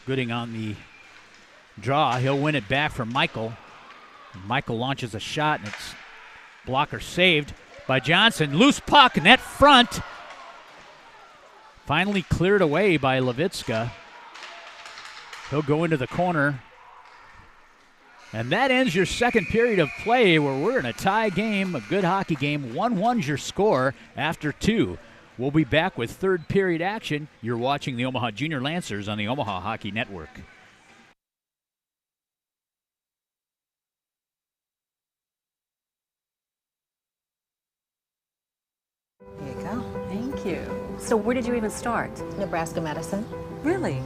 Gooding on the draw. He'll win it back from Michael. Michael launches a shot, and it's blocker saved by Johnson. Loose puck, net front. Finally cleared away by Levitska. He'll go into the corner. And that ends your second period of play where we're in a tie game, a good hockey game. 1-1's your score after 2. We'll be back with third period action. You're watching the Omaha Junior Lancers on the Omaha Hockey Network. Here you go. Thank you. So where did you even start? Nebraska Medicine. Really?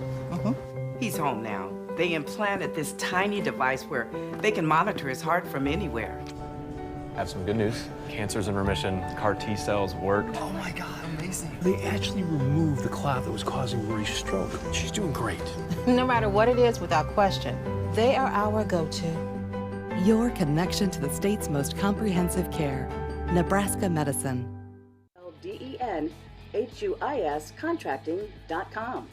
He's home now. They implanted this tiny device where they can monitor his heart from anywhere. I have some good news. Cancer's in remission. CAR T cells worked. Oh my God, amazing. They actually removed the clot that was causing Marie's stroke. She's doing great. No matter what it is, without question, they are our go-to. Your connection to the state's most comprehensive care. Nebraska Medicine. DENHUIScontracting.com.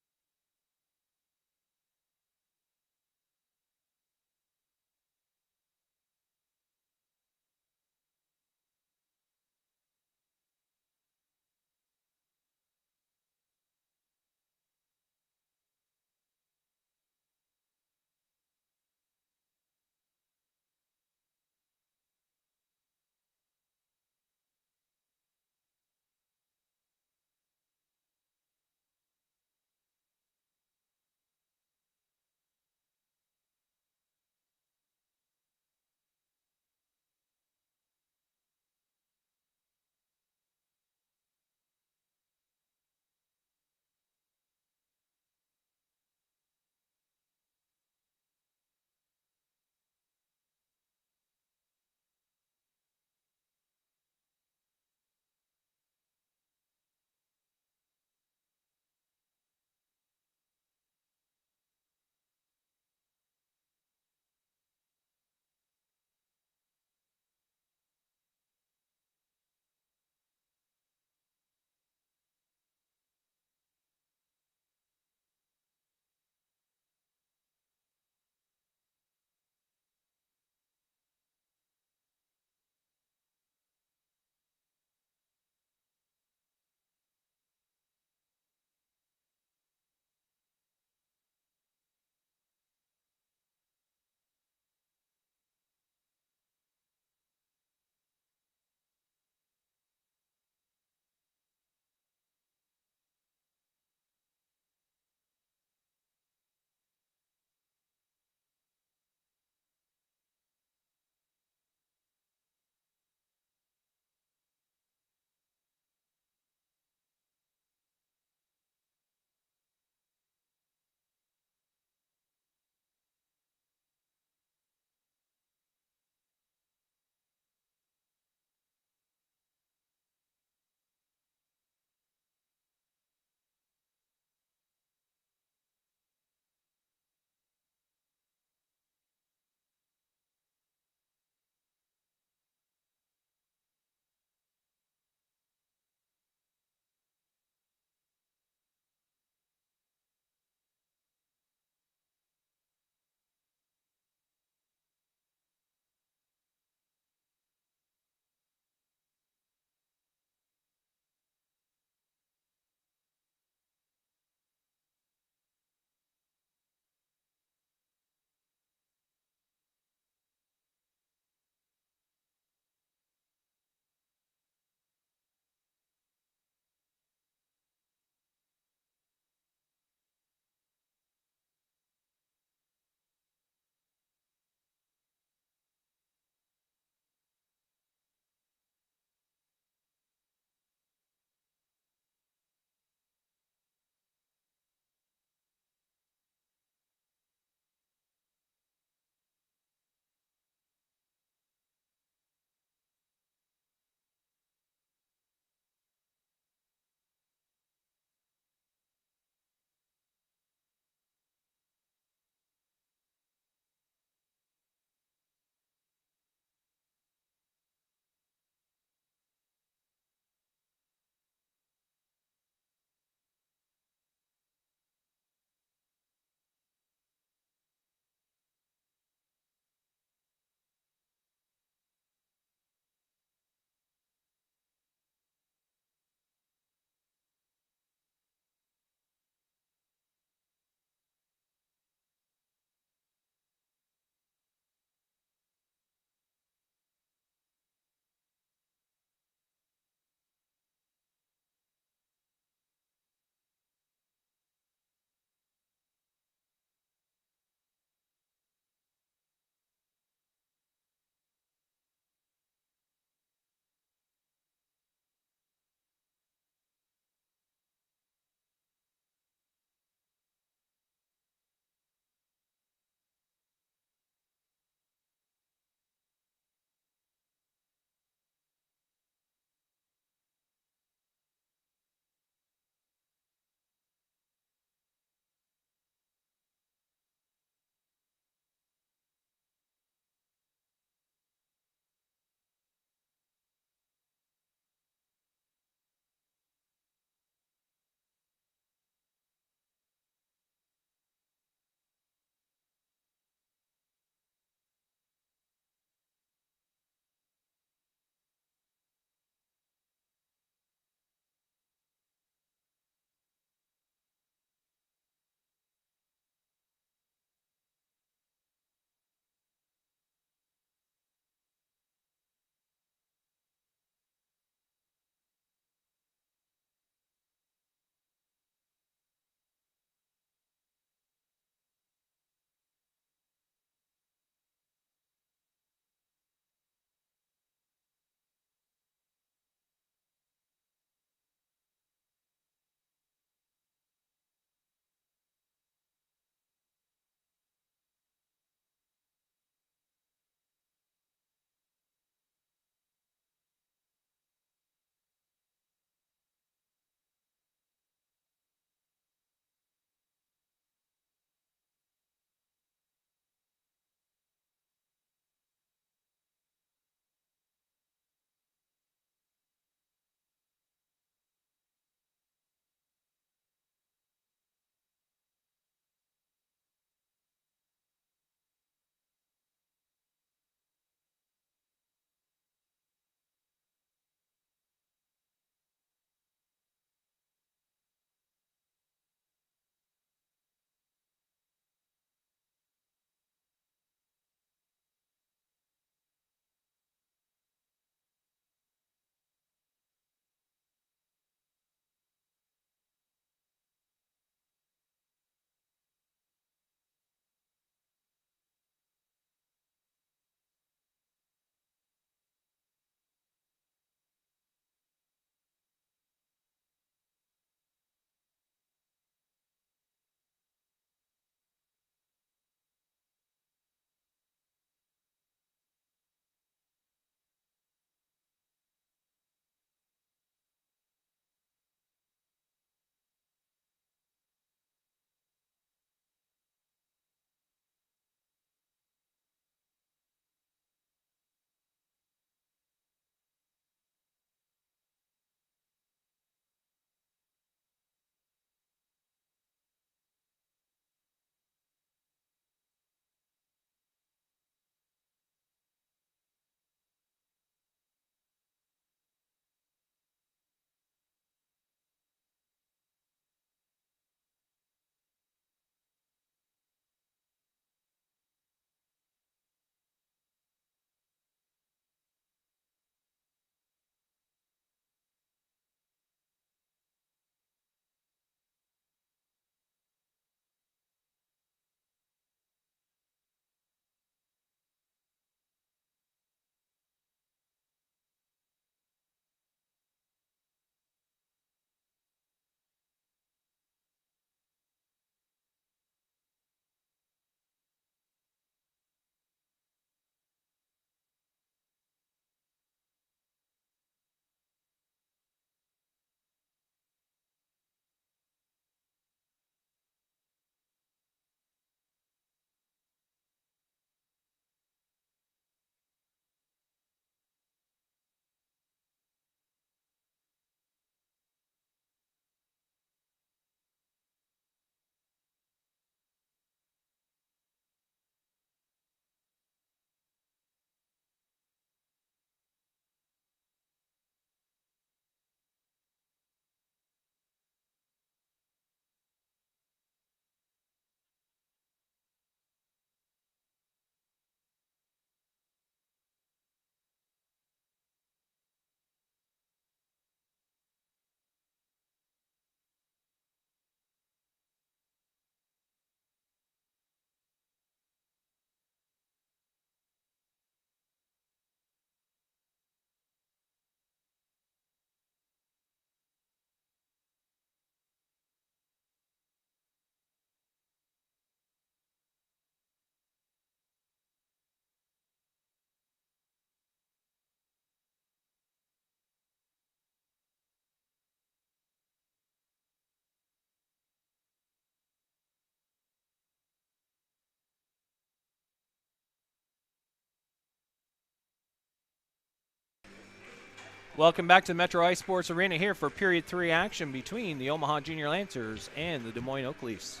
Welcome back to Metro Ice Sports Arena here for Period 3 action between the Omaha Junior Lancers and the Des Moines Oak Leafs.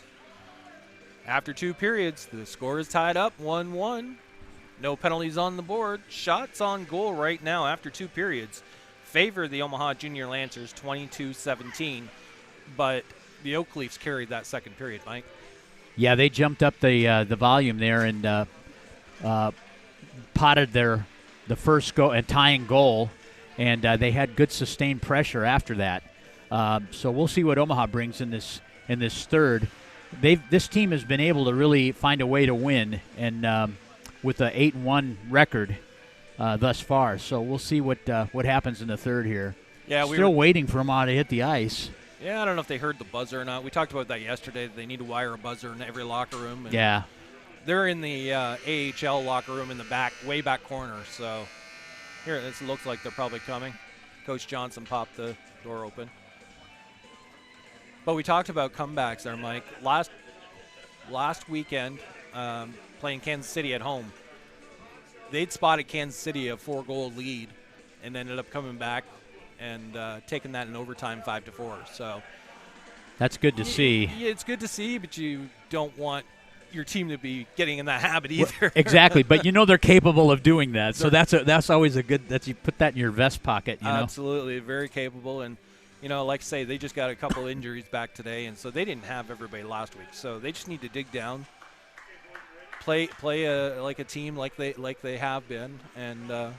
After 2 periods, the score is tied up 1-1. No penalties on the board. Shots on goal right now after 2 periods favor the Omaha Junior Lancers 22-17, but the Oak Leafs carried that second period, Mike. Yeah, they jumped up the volume there and potted the first goal and tying goal. And they had good sustained pressure after that. So we'll see what Omaha brings in this third. This team has been able to really find a way to win, and with an 8-1 record thus far. So we'll see what happens in the third here. Yeah, still waiting for Omaha to hit the ice. Yeah, I don't know if they heard the buzzer or not. We talked about that yesterday. They need to wire a buzzer in every locker room. And yeah, they're in the AHL locker room in the back, way back corner. So. Here, this looks like they're probably coming. Coach Johnson popped the door open. But we talked about comebacks there, Mike. Last weekend, playing Kansas City at home, they'd spotted Kansas City a 4-goal lead and ended up coming back and taking that in overtime 5-4. So that's good to see. Yeah, it's good to see, but you don't want your team to be getting in that habit either. Well, exactly, but they're capable of doing that. So that's always a good. You put that in your vest pocket. Absolutely, very capable, and like I say, they just got a couple injuries back today, and so they didn't have everybody last week. So they just need to dig down, play like a team like they have been, and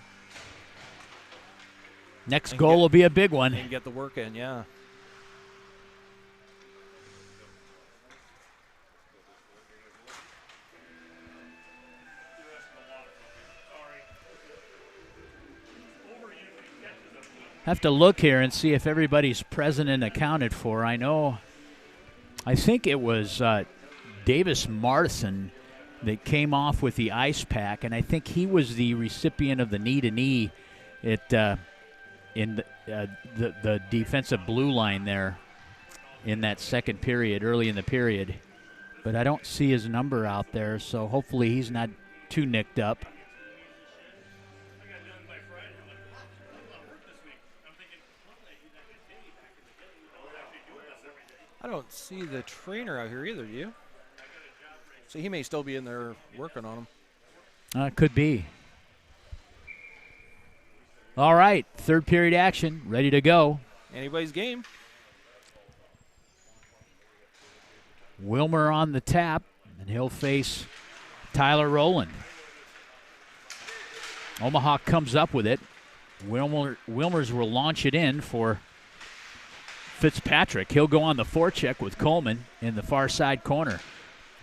next goal will be a big one and get the work in. Yeah. Have to look here and see if everybody's present and accounted for. I think it was Davis Martin that came off with the ice pack, and I think he was the recipient of the knee-to-knee in the defensive blue line there in that second period, early in the period. But I don't see his number out there, so hopefully he's not too nicked up. I don't see the trainer out here either, do you? So he may still be in there working on him. Could be. All right, third period action, ready to go. Anybody's game. Wilmer on the tap, and he'll face Tyler Rowland. Omaha comes up with it. Wilmers will launch it in for Fitzpatrick. He'll go on the forecheck with Coleman in the far side corner.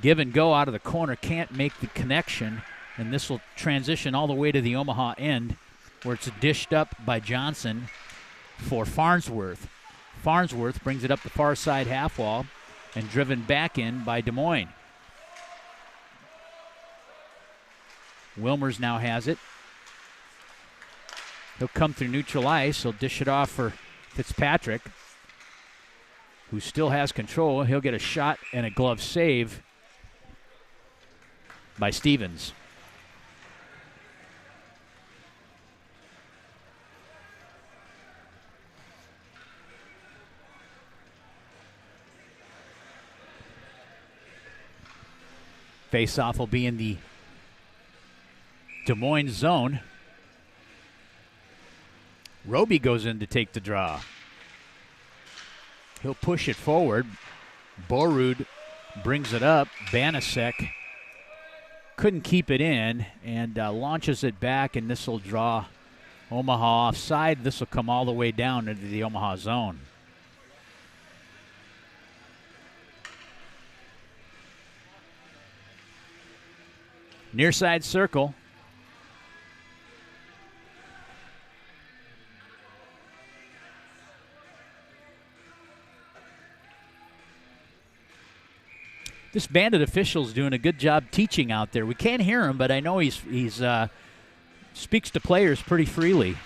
Give and go out of the corner, can't make the connection, and this will transition all the way to the Omaha end where it's dished up by Johnson for Farnsworth. Farnsworth brings it up the far side half wall and driven back in by Des Moines. Wilmers now has it. He'll come through neutral ice. He'll dish it off for Fitzpatrick, who still has control. He'll get a shot and a glove save by Stevens. Face-off will be in the Des Moines zone. Roby goes in to take the draw. He'll push it forward. Borud brings it up. Banasek couldn't keep it in and launches it back, and this will draw Omaha offside. This will come all the way down into the Omaha zone. Near side circle. This bandit official's doing a good job teaching out there. We can't hear him, but I know he's speaks to players pretty freely.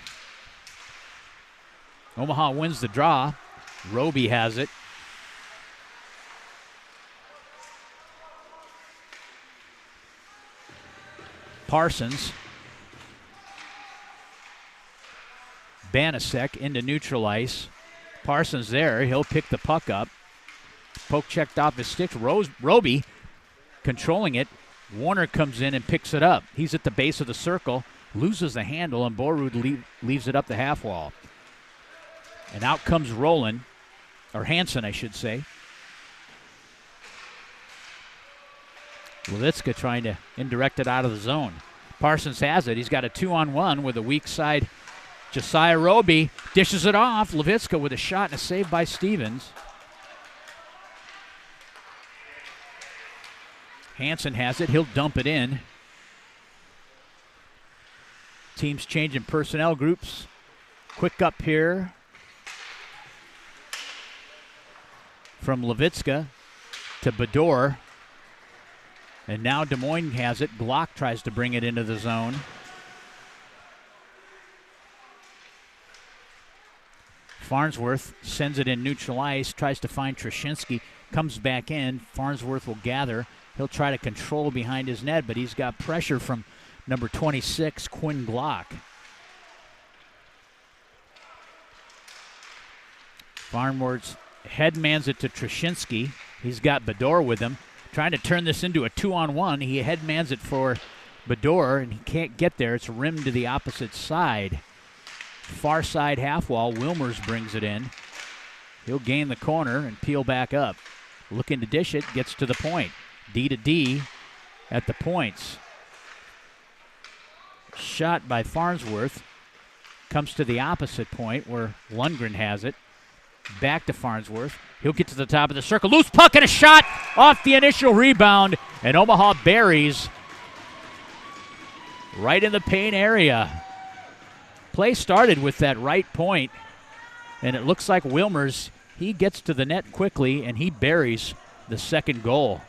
Omaha wins the draw. Roby has it. Parsons. Banasek into neutral ice. Parsons there. He'll pick the puck up. Poke checked off his sticks. Roby controlling it. Warner comes in and picks it up. He's at the base of the circle, loses the handle, and Borrud leaves it up the half wall. And out comes Roland, or Hansen, I should say. Levitska trying to indirect it out of the zone. Parsons has it. He's got a 2-on-1 with a weak side. Josiah Roby dishes it off. Levitska with a shot and a save by Stevens. Hansen has it. He'll dump it in. Teams changing personnel groups. Quick up here from Levitska to Bedore. And now Des Moines has it. Glock tries to bring it into the zone. Farnsworth sends it in neutral ice, tries to find Trashinsky, comes back in. Farnsworth will gather. He'll try to control behind his net, but he's got pressure from number 26, Quinn Glock. Farnsworth headmans it to Trashinsky. He's got Bedore with him. Trying to turn this into a 2-on-1. He headmans it for Bedore, and he can't get there. It's rimmed to the opposite side. Far side half wall. Wilmers brings it in. He'll gain the corner and peel back up. Looking to dish it, gets to the point. D to D at the points. Shot by Farnsworth. Comes to the opposite point where Lundgren has it. Back to Farnsworth. He'll get to the top of the circle. Loose puck and a shot off the initial rebound. And Omaha buries right in the paint area. Play started with that right point. And it looks like Wilmers, he gets to the net quickly and he buries the second goal.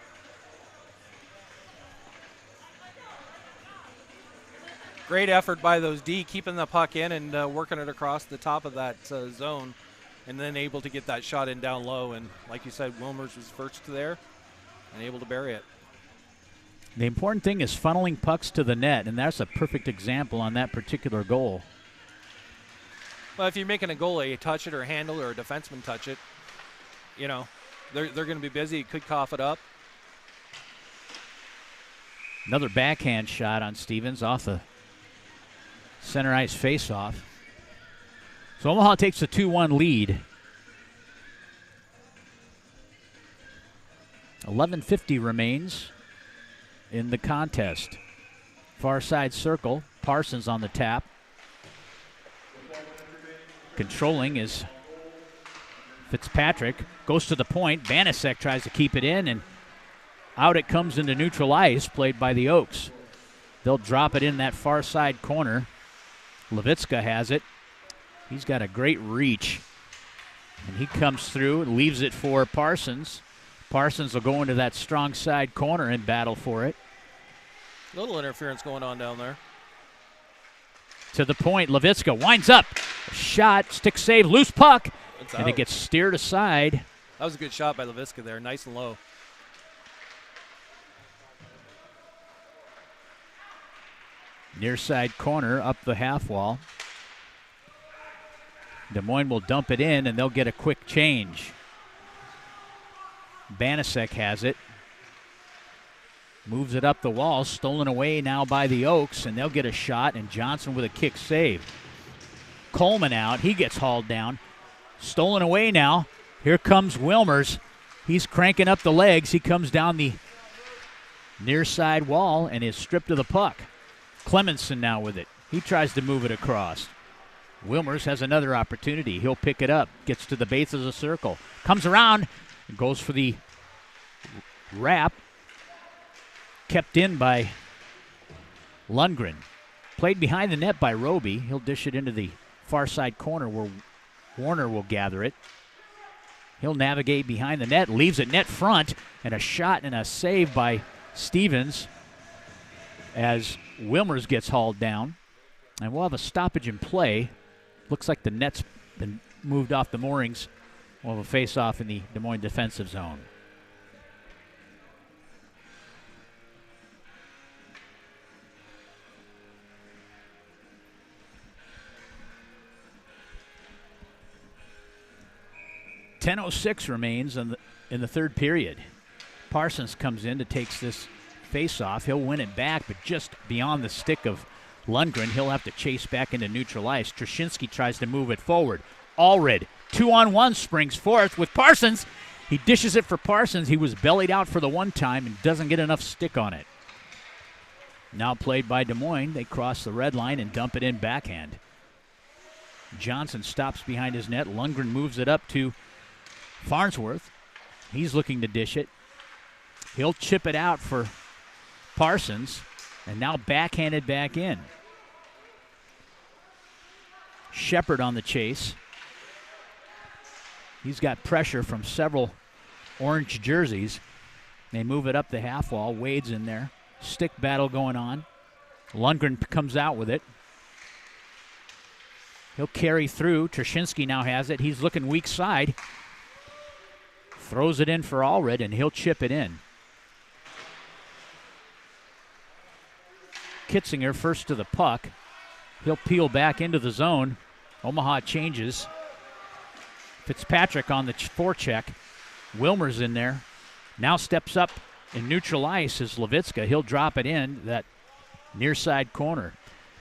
Great effort by those D, keeping the puck in and working it across the top of that zone, and then able to get that shot in down low. And like you said, Wilmers was first there and able to bury it. The important thing is funneling pucks to the net, and that's a perfect example on that particular goal. Well, if you're making a goalie touch it or handle or a defenseman touch it, you know, they're going to be busy. Could cough it up. Another backhand shot on Stevens off the center ice faceoff. So Omaha takes a 2-1 lead. 11:50 remains in the contest. Far side circle. Parsons on the tap. Controlling is Fitzpatrick. Goes to the point. Banasek tries to keep it in, and out it comes into neutral ice, played by the Oaks. They'll drop it in that far side corner. Levitska has it. He's got a great reach. And he comes through and leaves it for Parsons. Parsons will go into that strong side corner and battle for it. Little interference going on down there. To the point, Levitska winds up. Shot, stick save, loose puck. And it gets steered aside. That was a good shot by Levitska there, nice and low. Near side corner up the half wall. Des Moines will dump it in, and they'll get a quick change. Banasek has it. Moves it up the wall, stolen away now by the Oaks, and they'll get a shot, and Johnson with a kick save. Coleman out, he gets hauled down. Stolen away now. Here comes Wilmers. He's cranking up the legs. He comes down the near side wall and is stripped of the puck. Clemenson now with it. He tries to move it across. Wilmers has another opportunity. He'll pick it up, gets to the base of the circle, comes around, and goes for the wrap. Kept in by Lundgren. Played behind the net by Roby. He'll dish it into the far side corner where Warner will gather it. He'll navigate behind the net, leaves it net front, and a shot and a save by Stevens as Wilmers gets hauled down. And we'll have a stoppage in play. Looks like the net's been moved off the moorings. We'll have a face-off in the Des Moines defensive zone. 10:06 remains in the third period. Parsons comes in to take this face-off. He'll win it back, but just beyond the stick of Lundgren. He'll have to chase back into neutral ice. Trushinsky tries to move it forward. Allred, 2-on-1, springs forth with Parsons. He dishes it for Parsons. He was bellied out for the one time and doesn't get enough stick on it. Now played by Des Moines. They cross the red line and dump it in backhand. Johnson stops behind his net. Lundgren moves it up to Farnsworth. He's looking to dish it. He'll chip it out for Parsons, and now backhanded back in. Shepard on the chase. He's got pressure from several orange jerseys. They move it up the half wall. Wade's in there. Stick battle going on. Lundgren comes out with it. He'll carry through. Trushinsky now has it. He's looking weak side. Throws it in for Allred, and he'll chip it in. Kitzinger first to the puck. He'll peel back into the zone. Omaha changes. Fitzpatrick on the forecheck. Wilmer's in there. Now steps up in neutral ice is Levitska. He'll drop it in that near side corner.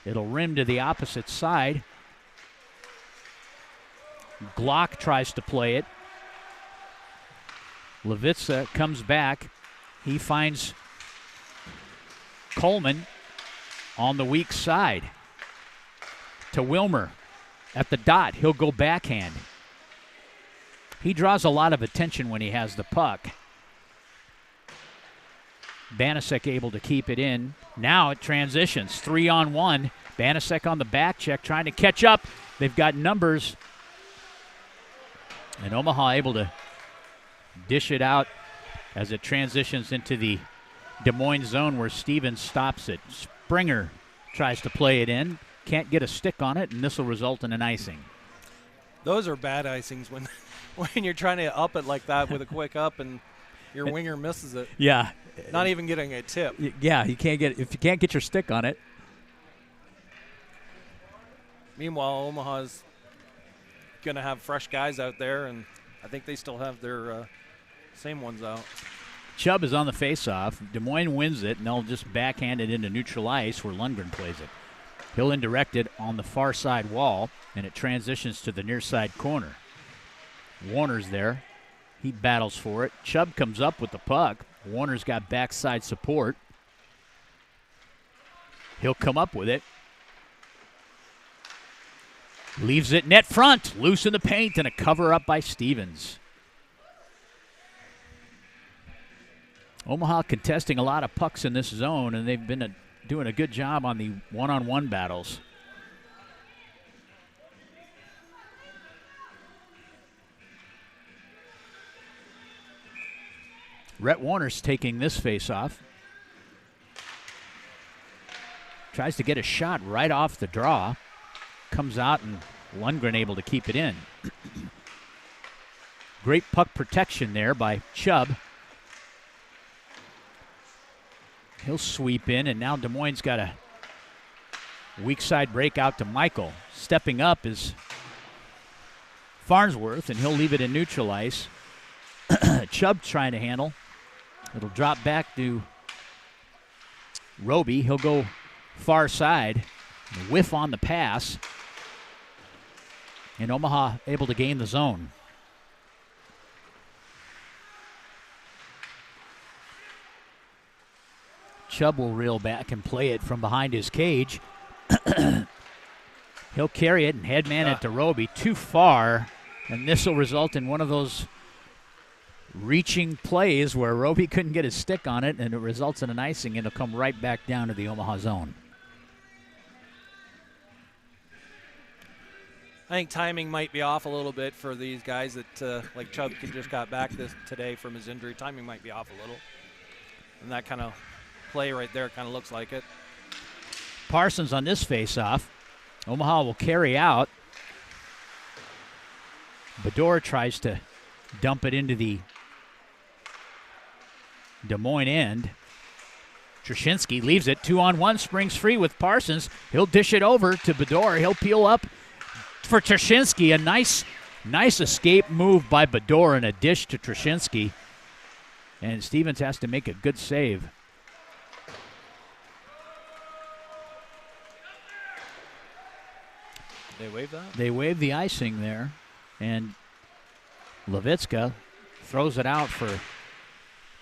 It'll rim to the opposite side. Glock tries to play it. Levitska comes back. He finds Coleman on the weak side. To Wilmer at the dot. He'll go backhand. He draws a lot of attention when he has the puck. Banasek able to keep it in. Now it transitions. 3-on-1. Banasek on the back check trying to catch up. They've got numbers. And Omaha able to dish it out as it transitions into the Des Moines zone where Stevens stops it. Springer tries to play it in. Can't get a stick on it, and this will result in an icing. Those are bad icings when you're trying to up it like that with a quick up and your winger misses it. Yeah. Not even getting a tip. Yeah, if you can't get your stick on it. Meanwhile, Omaha's going to have fresh guys out there, and I think they still have their same ones out. Chubb is on the face-off. Des Moines wins it, and they'll just backhand it into neutral ice where Lundgren plays it. He'll indirect it on the far side wall, and it transitions to the near side corner. Warner's there. He battles for it. Chubb comes up with the puck. Warner's got backside support. He'll come up with it. Leaves it net front. Loose in the paint, and a cover up by Stevens. Omaha contesting a lot of pucks in this zone, and they've been doing a good job on the one-on-one battles. Rhett Warner's taking this face-off. Tries to get a shot right off the draw. Comes out, and Lundgren able to keep it in. Great puck protection there by Chubb. He'll sweep in, and now Des Moines got a weak side break out to Michael. Stepping up is Farnsworth, and he'll leave it in neutral ice. Chubb trying to handle. It'll drop back to Roby. He'll go far side. Whiff on the pass. And Omaha able to gain the zone. Chubb will reel back and play it from behind his cage. He'll carry it and headman it to Roby. Too far, and this will result in one of those reaching plays where Roby couldn't get his stick on it, and it results in an icing, and it'll come right back down to the Omaha zone. I think timing might be off a little bit for these guys that, like Chubb just got back today from his injury. Timing might be off a little. And that kind of play right there kind of looks like it. Parsons on this face-off. Omaha will carry out. Bador tries to dump it into the Des Moines end. Trushinsky leaves it. 2-on-1, springs free with Parsons. He'll dish it over to Bador. He'll peel up for Trushinsky. A nice Nice escape move by Bador and a dish to Trushinsky. And Stevens has to make a good save. They wave that? They wave the icing there. And Levitska throws it out for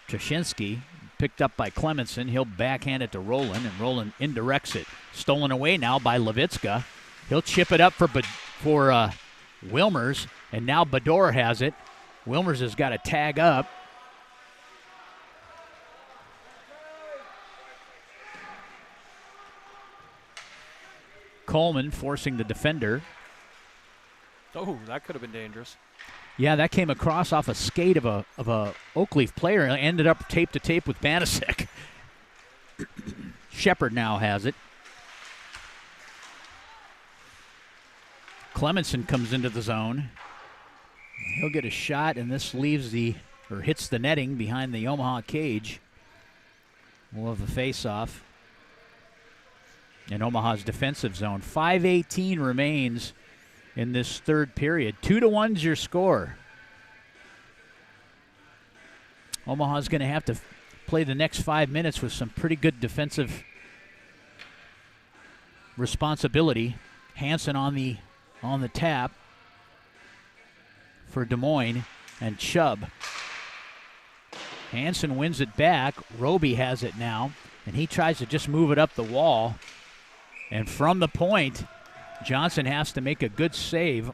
Trushinsky. Picked up by Clemenson. He'll backhand it to Roland, and Roland indirects it. Stolen away now by Levitska. He'll chip it up for Wilmers, and now Bador has it. Wilmers has got to tag up. Coleman forcing the defender. Oh, that could have been dangerous. Yeah, that came across off a skate of a Oakleaf player and ended up tape to tape with Banasek. Shepard now has it. Clemenson comes into the zone. He'll get a shot, and this hits the netting behind the Omaha cage. We'll have a face-off in Omaha's defensive zone. 5:18 remains in this third period. 2-1's your score. Omaha's going to have to play the next 5 minutes with some pretty good defensive responsibility. Hansen on the tap for Des Moines, and Chubb. Hansen wins it back. Roby has it now, and he tries to just move it up the wall. And from the point, Johnson has to make a good save.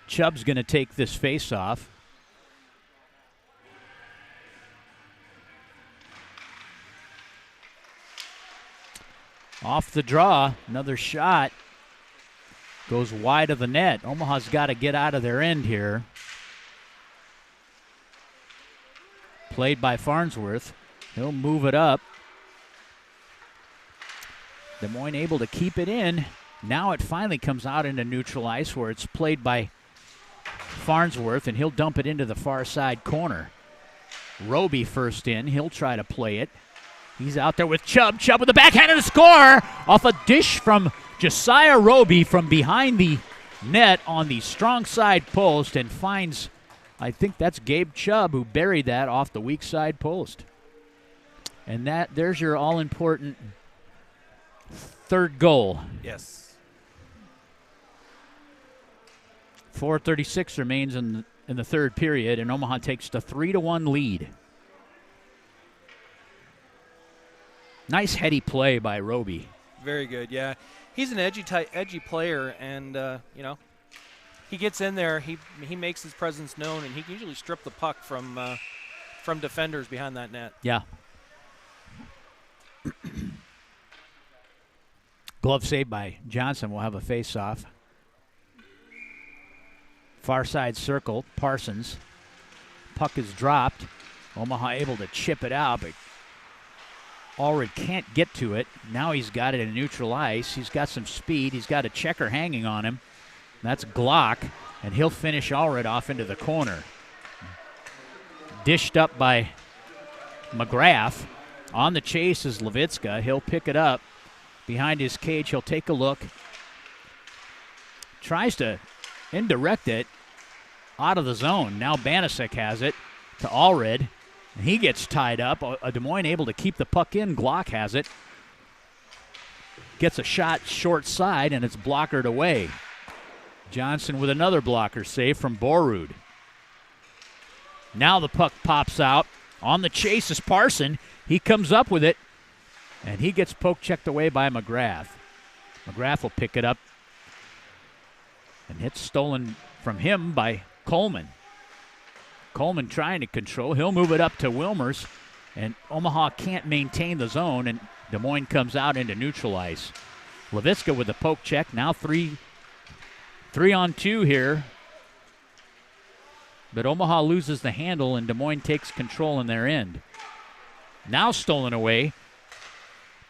Chubb's going to take this face-off. Off the draw, another shot. Goes wide of the net. Omaha's got to get out of their end here. Played by Farnsworth. He'll move it up. Des Moines able to keep it in. Now it finally comes out into neutral ice where it's played by Farnsworth, and he'll dump it into the far side corner. Roby first in. He'll try to play it. He's out there with Chubb. Chubb with the backhand and a score off a dish from Josiah Roby from behind the net on the strong side post, and finds, I think that's Gabe Chubb who buried that off the weak side post. And there's your all-important third goal. Yes. 4:36 remains in the third period, and Omaha takes the 3-1 lead. Nice heady play by Roby. Very good, yeah. He's an edgy player, and he gets in there. He makes his presence known, and he can usually strip the puck from defenders behind that net. Yeah. Glove saved by Johnson. We'll have a face-off. Far side circle, Parsons. Puck is dropped. Omaha able to chip it out, but Allred can't get to it. Now he's got it in neutral ice. He's got some speed. He's got a checker hanging on him. That's Glock, and he'll finish Allred off into the corner. Dished up by McGrath. On the chase is Levitska. He'll pick it up behind his cage. He'll take a look. Tries to indirect it out of the zone. Now Banasek has it to Allred. He gets tied up. Des Moines able to keep the puck in. Glock has it. Gets a shot short side, and it's blockered away. Johnson with another blocker save from Borrud. Now the puck pops out. On the chase is Parson. He comes up with it, and he gets poke-checked away by McGrath. McGrath will pick it up, and it's stolen from him by Coleman. Coleman trying to control. He'll move it up to Wilmers, and Omaha can't maintain the zone, and Des Moines comes out into neutral ice. Levitska with the poke check. Now 3-on-2 here. But Omaha loses the handle, and Des Moines takes control in their end. Now stolen away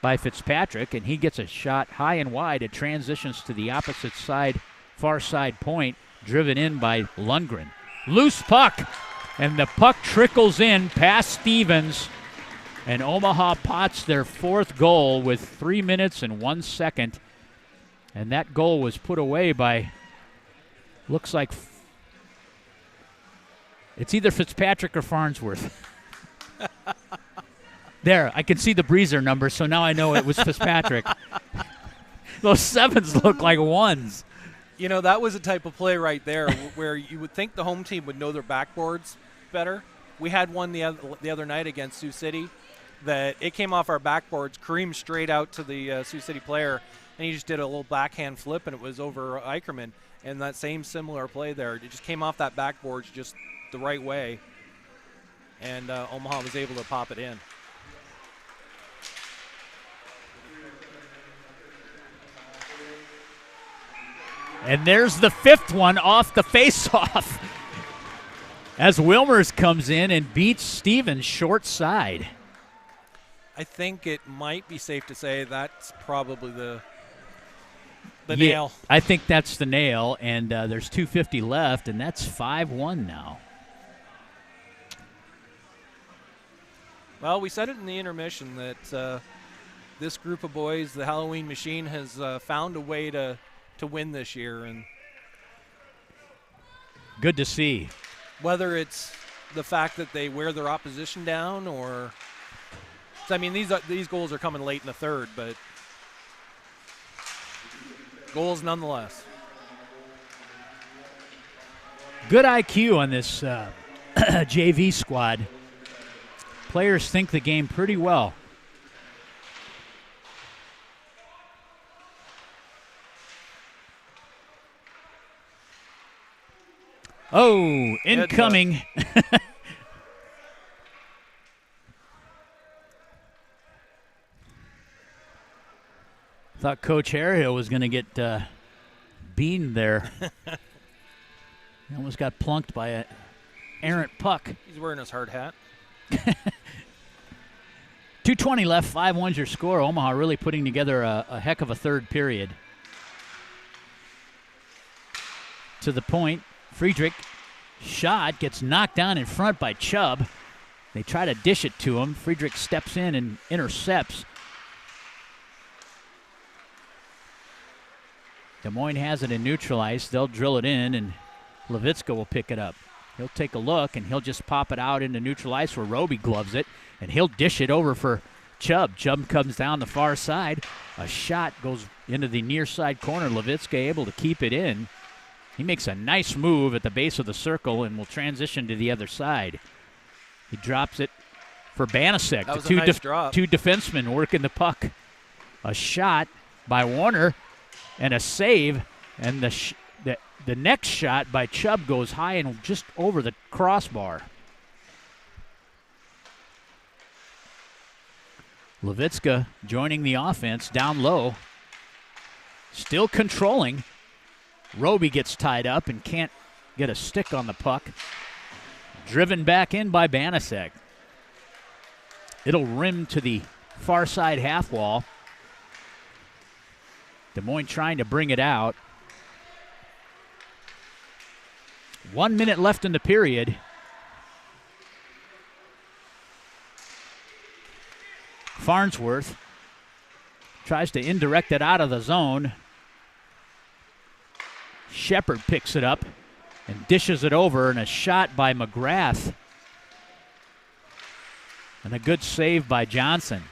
by Fitzpatrick, and he gets a shot high and wide. It transitions to the opposite side, far side point, driven in by Lundgren. Loose puck. And the puck trickles in past Stevens. And Omaha pots their 4th goal with 3 minutes and 1 second. And that goal was put away by, looks like, it's either Fitzpatrick or Farnsworth. There, I can see the Breezer number, so now I know it was Fitzpatrick. Those 7s look like 1s. You know, that was a type of play right there where you would think the home team would know their backboards better. We had one the other night against Sioux City that it came off our backboards, creamed straight out to the Sioux City player, and he just did a little backhand flip, and it was over Eicherman. And that same similar play there, it just came off that backboards just the right way, and Omaha was able to pop it in. And there's the 5th one off the face-off as Wilmers comes in and beats Stevens short side. I think it might be safe to say that's probably the nail. I think that's the nail, and there's 2:50 left, and that's 5-1 now. Well, we said it in the intermission that this group of boys, the Halloween Machine, has found a way to win this year, and good to see. Whether it's the fact that they wear their opposition down, or I mean, these goals are coming late in the 3rd, but goals nonetheless. Good IQ on this JV squad. Players think the game pretty well. Oh, incoming. Thought Coach Harehill was going to get beamed there. He almost got plunked by an errant puck. He's wearing his hard hat. 2:20 left, 5-1's your score. Omaha really putting together a heck of a 3rd period. To the point, Friedrich shot gets knocked down in front by Chubb. They try to dish it to him. Friedrich steps in and intercepts. Des Moines has it in neutral ice. They'll drill it in, and Levitska will pick it up. He'll take a look, and he'll just pop it out into neutral ice where Roby gloves it, and he'll dish it over for Chubb. Chubb comes down the far side. A shot goes into the near side corner. Levitska able to keep it in. He makes a nice move at the base of the circle and will transition to the other side. He drops it for Banasek. That was a nice drop. Two defensemen working the puck. A shot by Warner and a save, and the next shot by Chubb goes high and just over the crossbar. Levitska joining the offense down low. Still controlling. Roby gets tied up and can't get a stick on the puck. Driven back in by Banasek. It'll rim to the far side half wall. Des Moines trying to bring it out. 1 minute left in the period. Farnsworth tries to indirect it out of the zone. Shepard picks it up and dishes it over, and a shot by McGrath. And a good save by Johnson.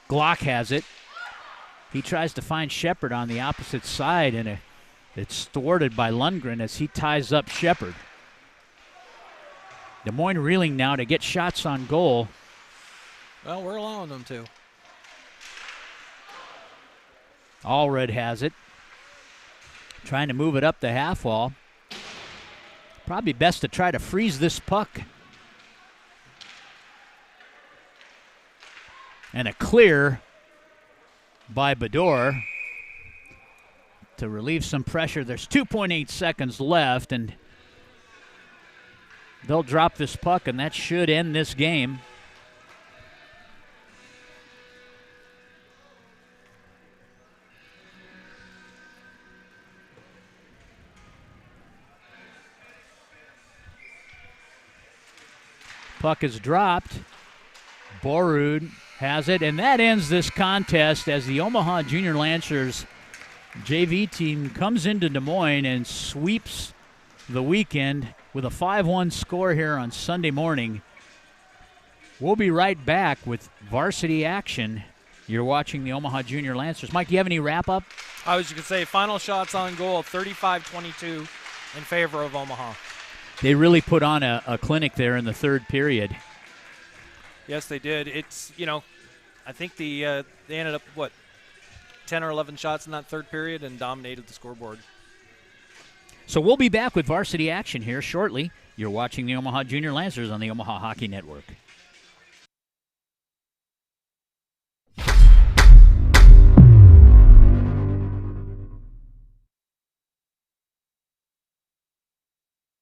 Glock has it. He tries to find Shepard on the opposite side, and it's thwarted by Lundgren as he ties up Shepard. Des Moines reeling now to get shots on goal. Well, we're allowing them to. Allred has it. Trying to move it up the half wall. Probably best to try to freeze this puck. And a clear by Bador to relieve some pressure. There's 2.8 seconds left, and they'll drop this puck, and that should end this game. Puck is dropped. Borud has it, and that ends this contest as the Omaha Junior Lancers JV team comes into Des Moines and sweeps the weekend with a 5-1 score here on Sunday morning. We'll be right back with varsity action. You're watching the Omaha Junior Lancers. Mike, do you have any wrap-up? I was going to say final shots on goal, 35-22 in favor of Omaha. They really put on a clinic there in the third period. Yes, they did. It's, I think they ended up, 10 or 11 shots in that third period and dominated the scoreboard. So we'll be back with varsity action here shortly. You're watching the Omaha Junior Lancers on the Omaha Hockey Network.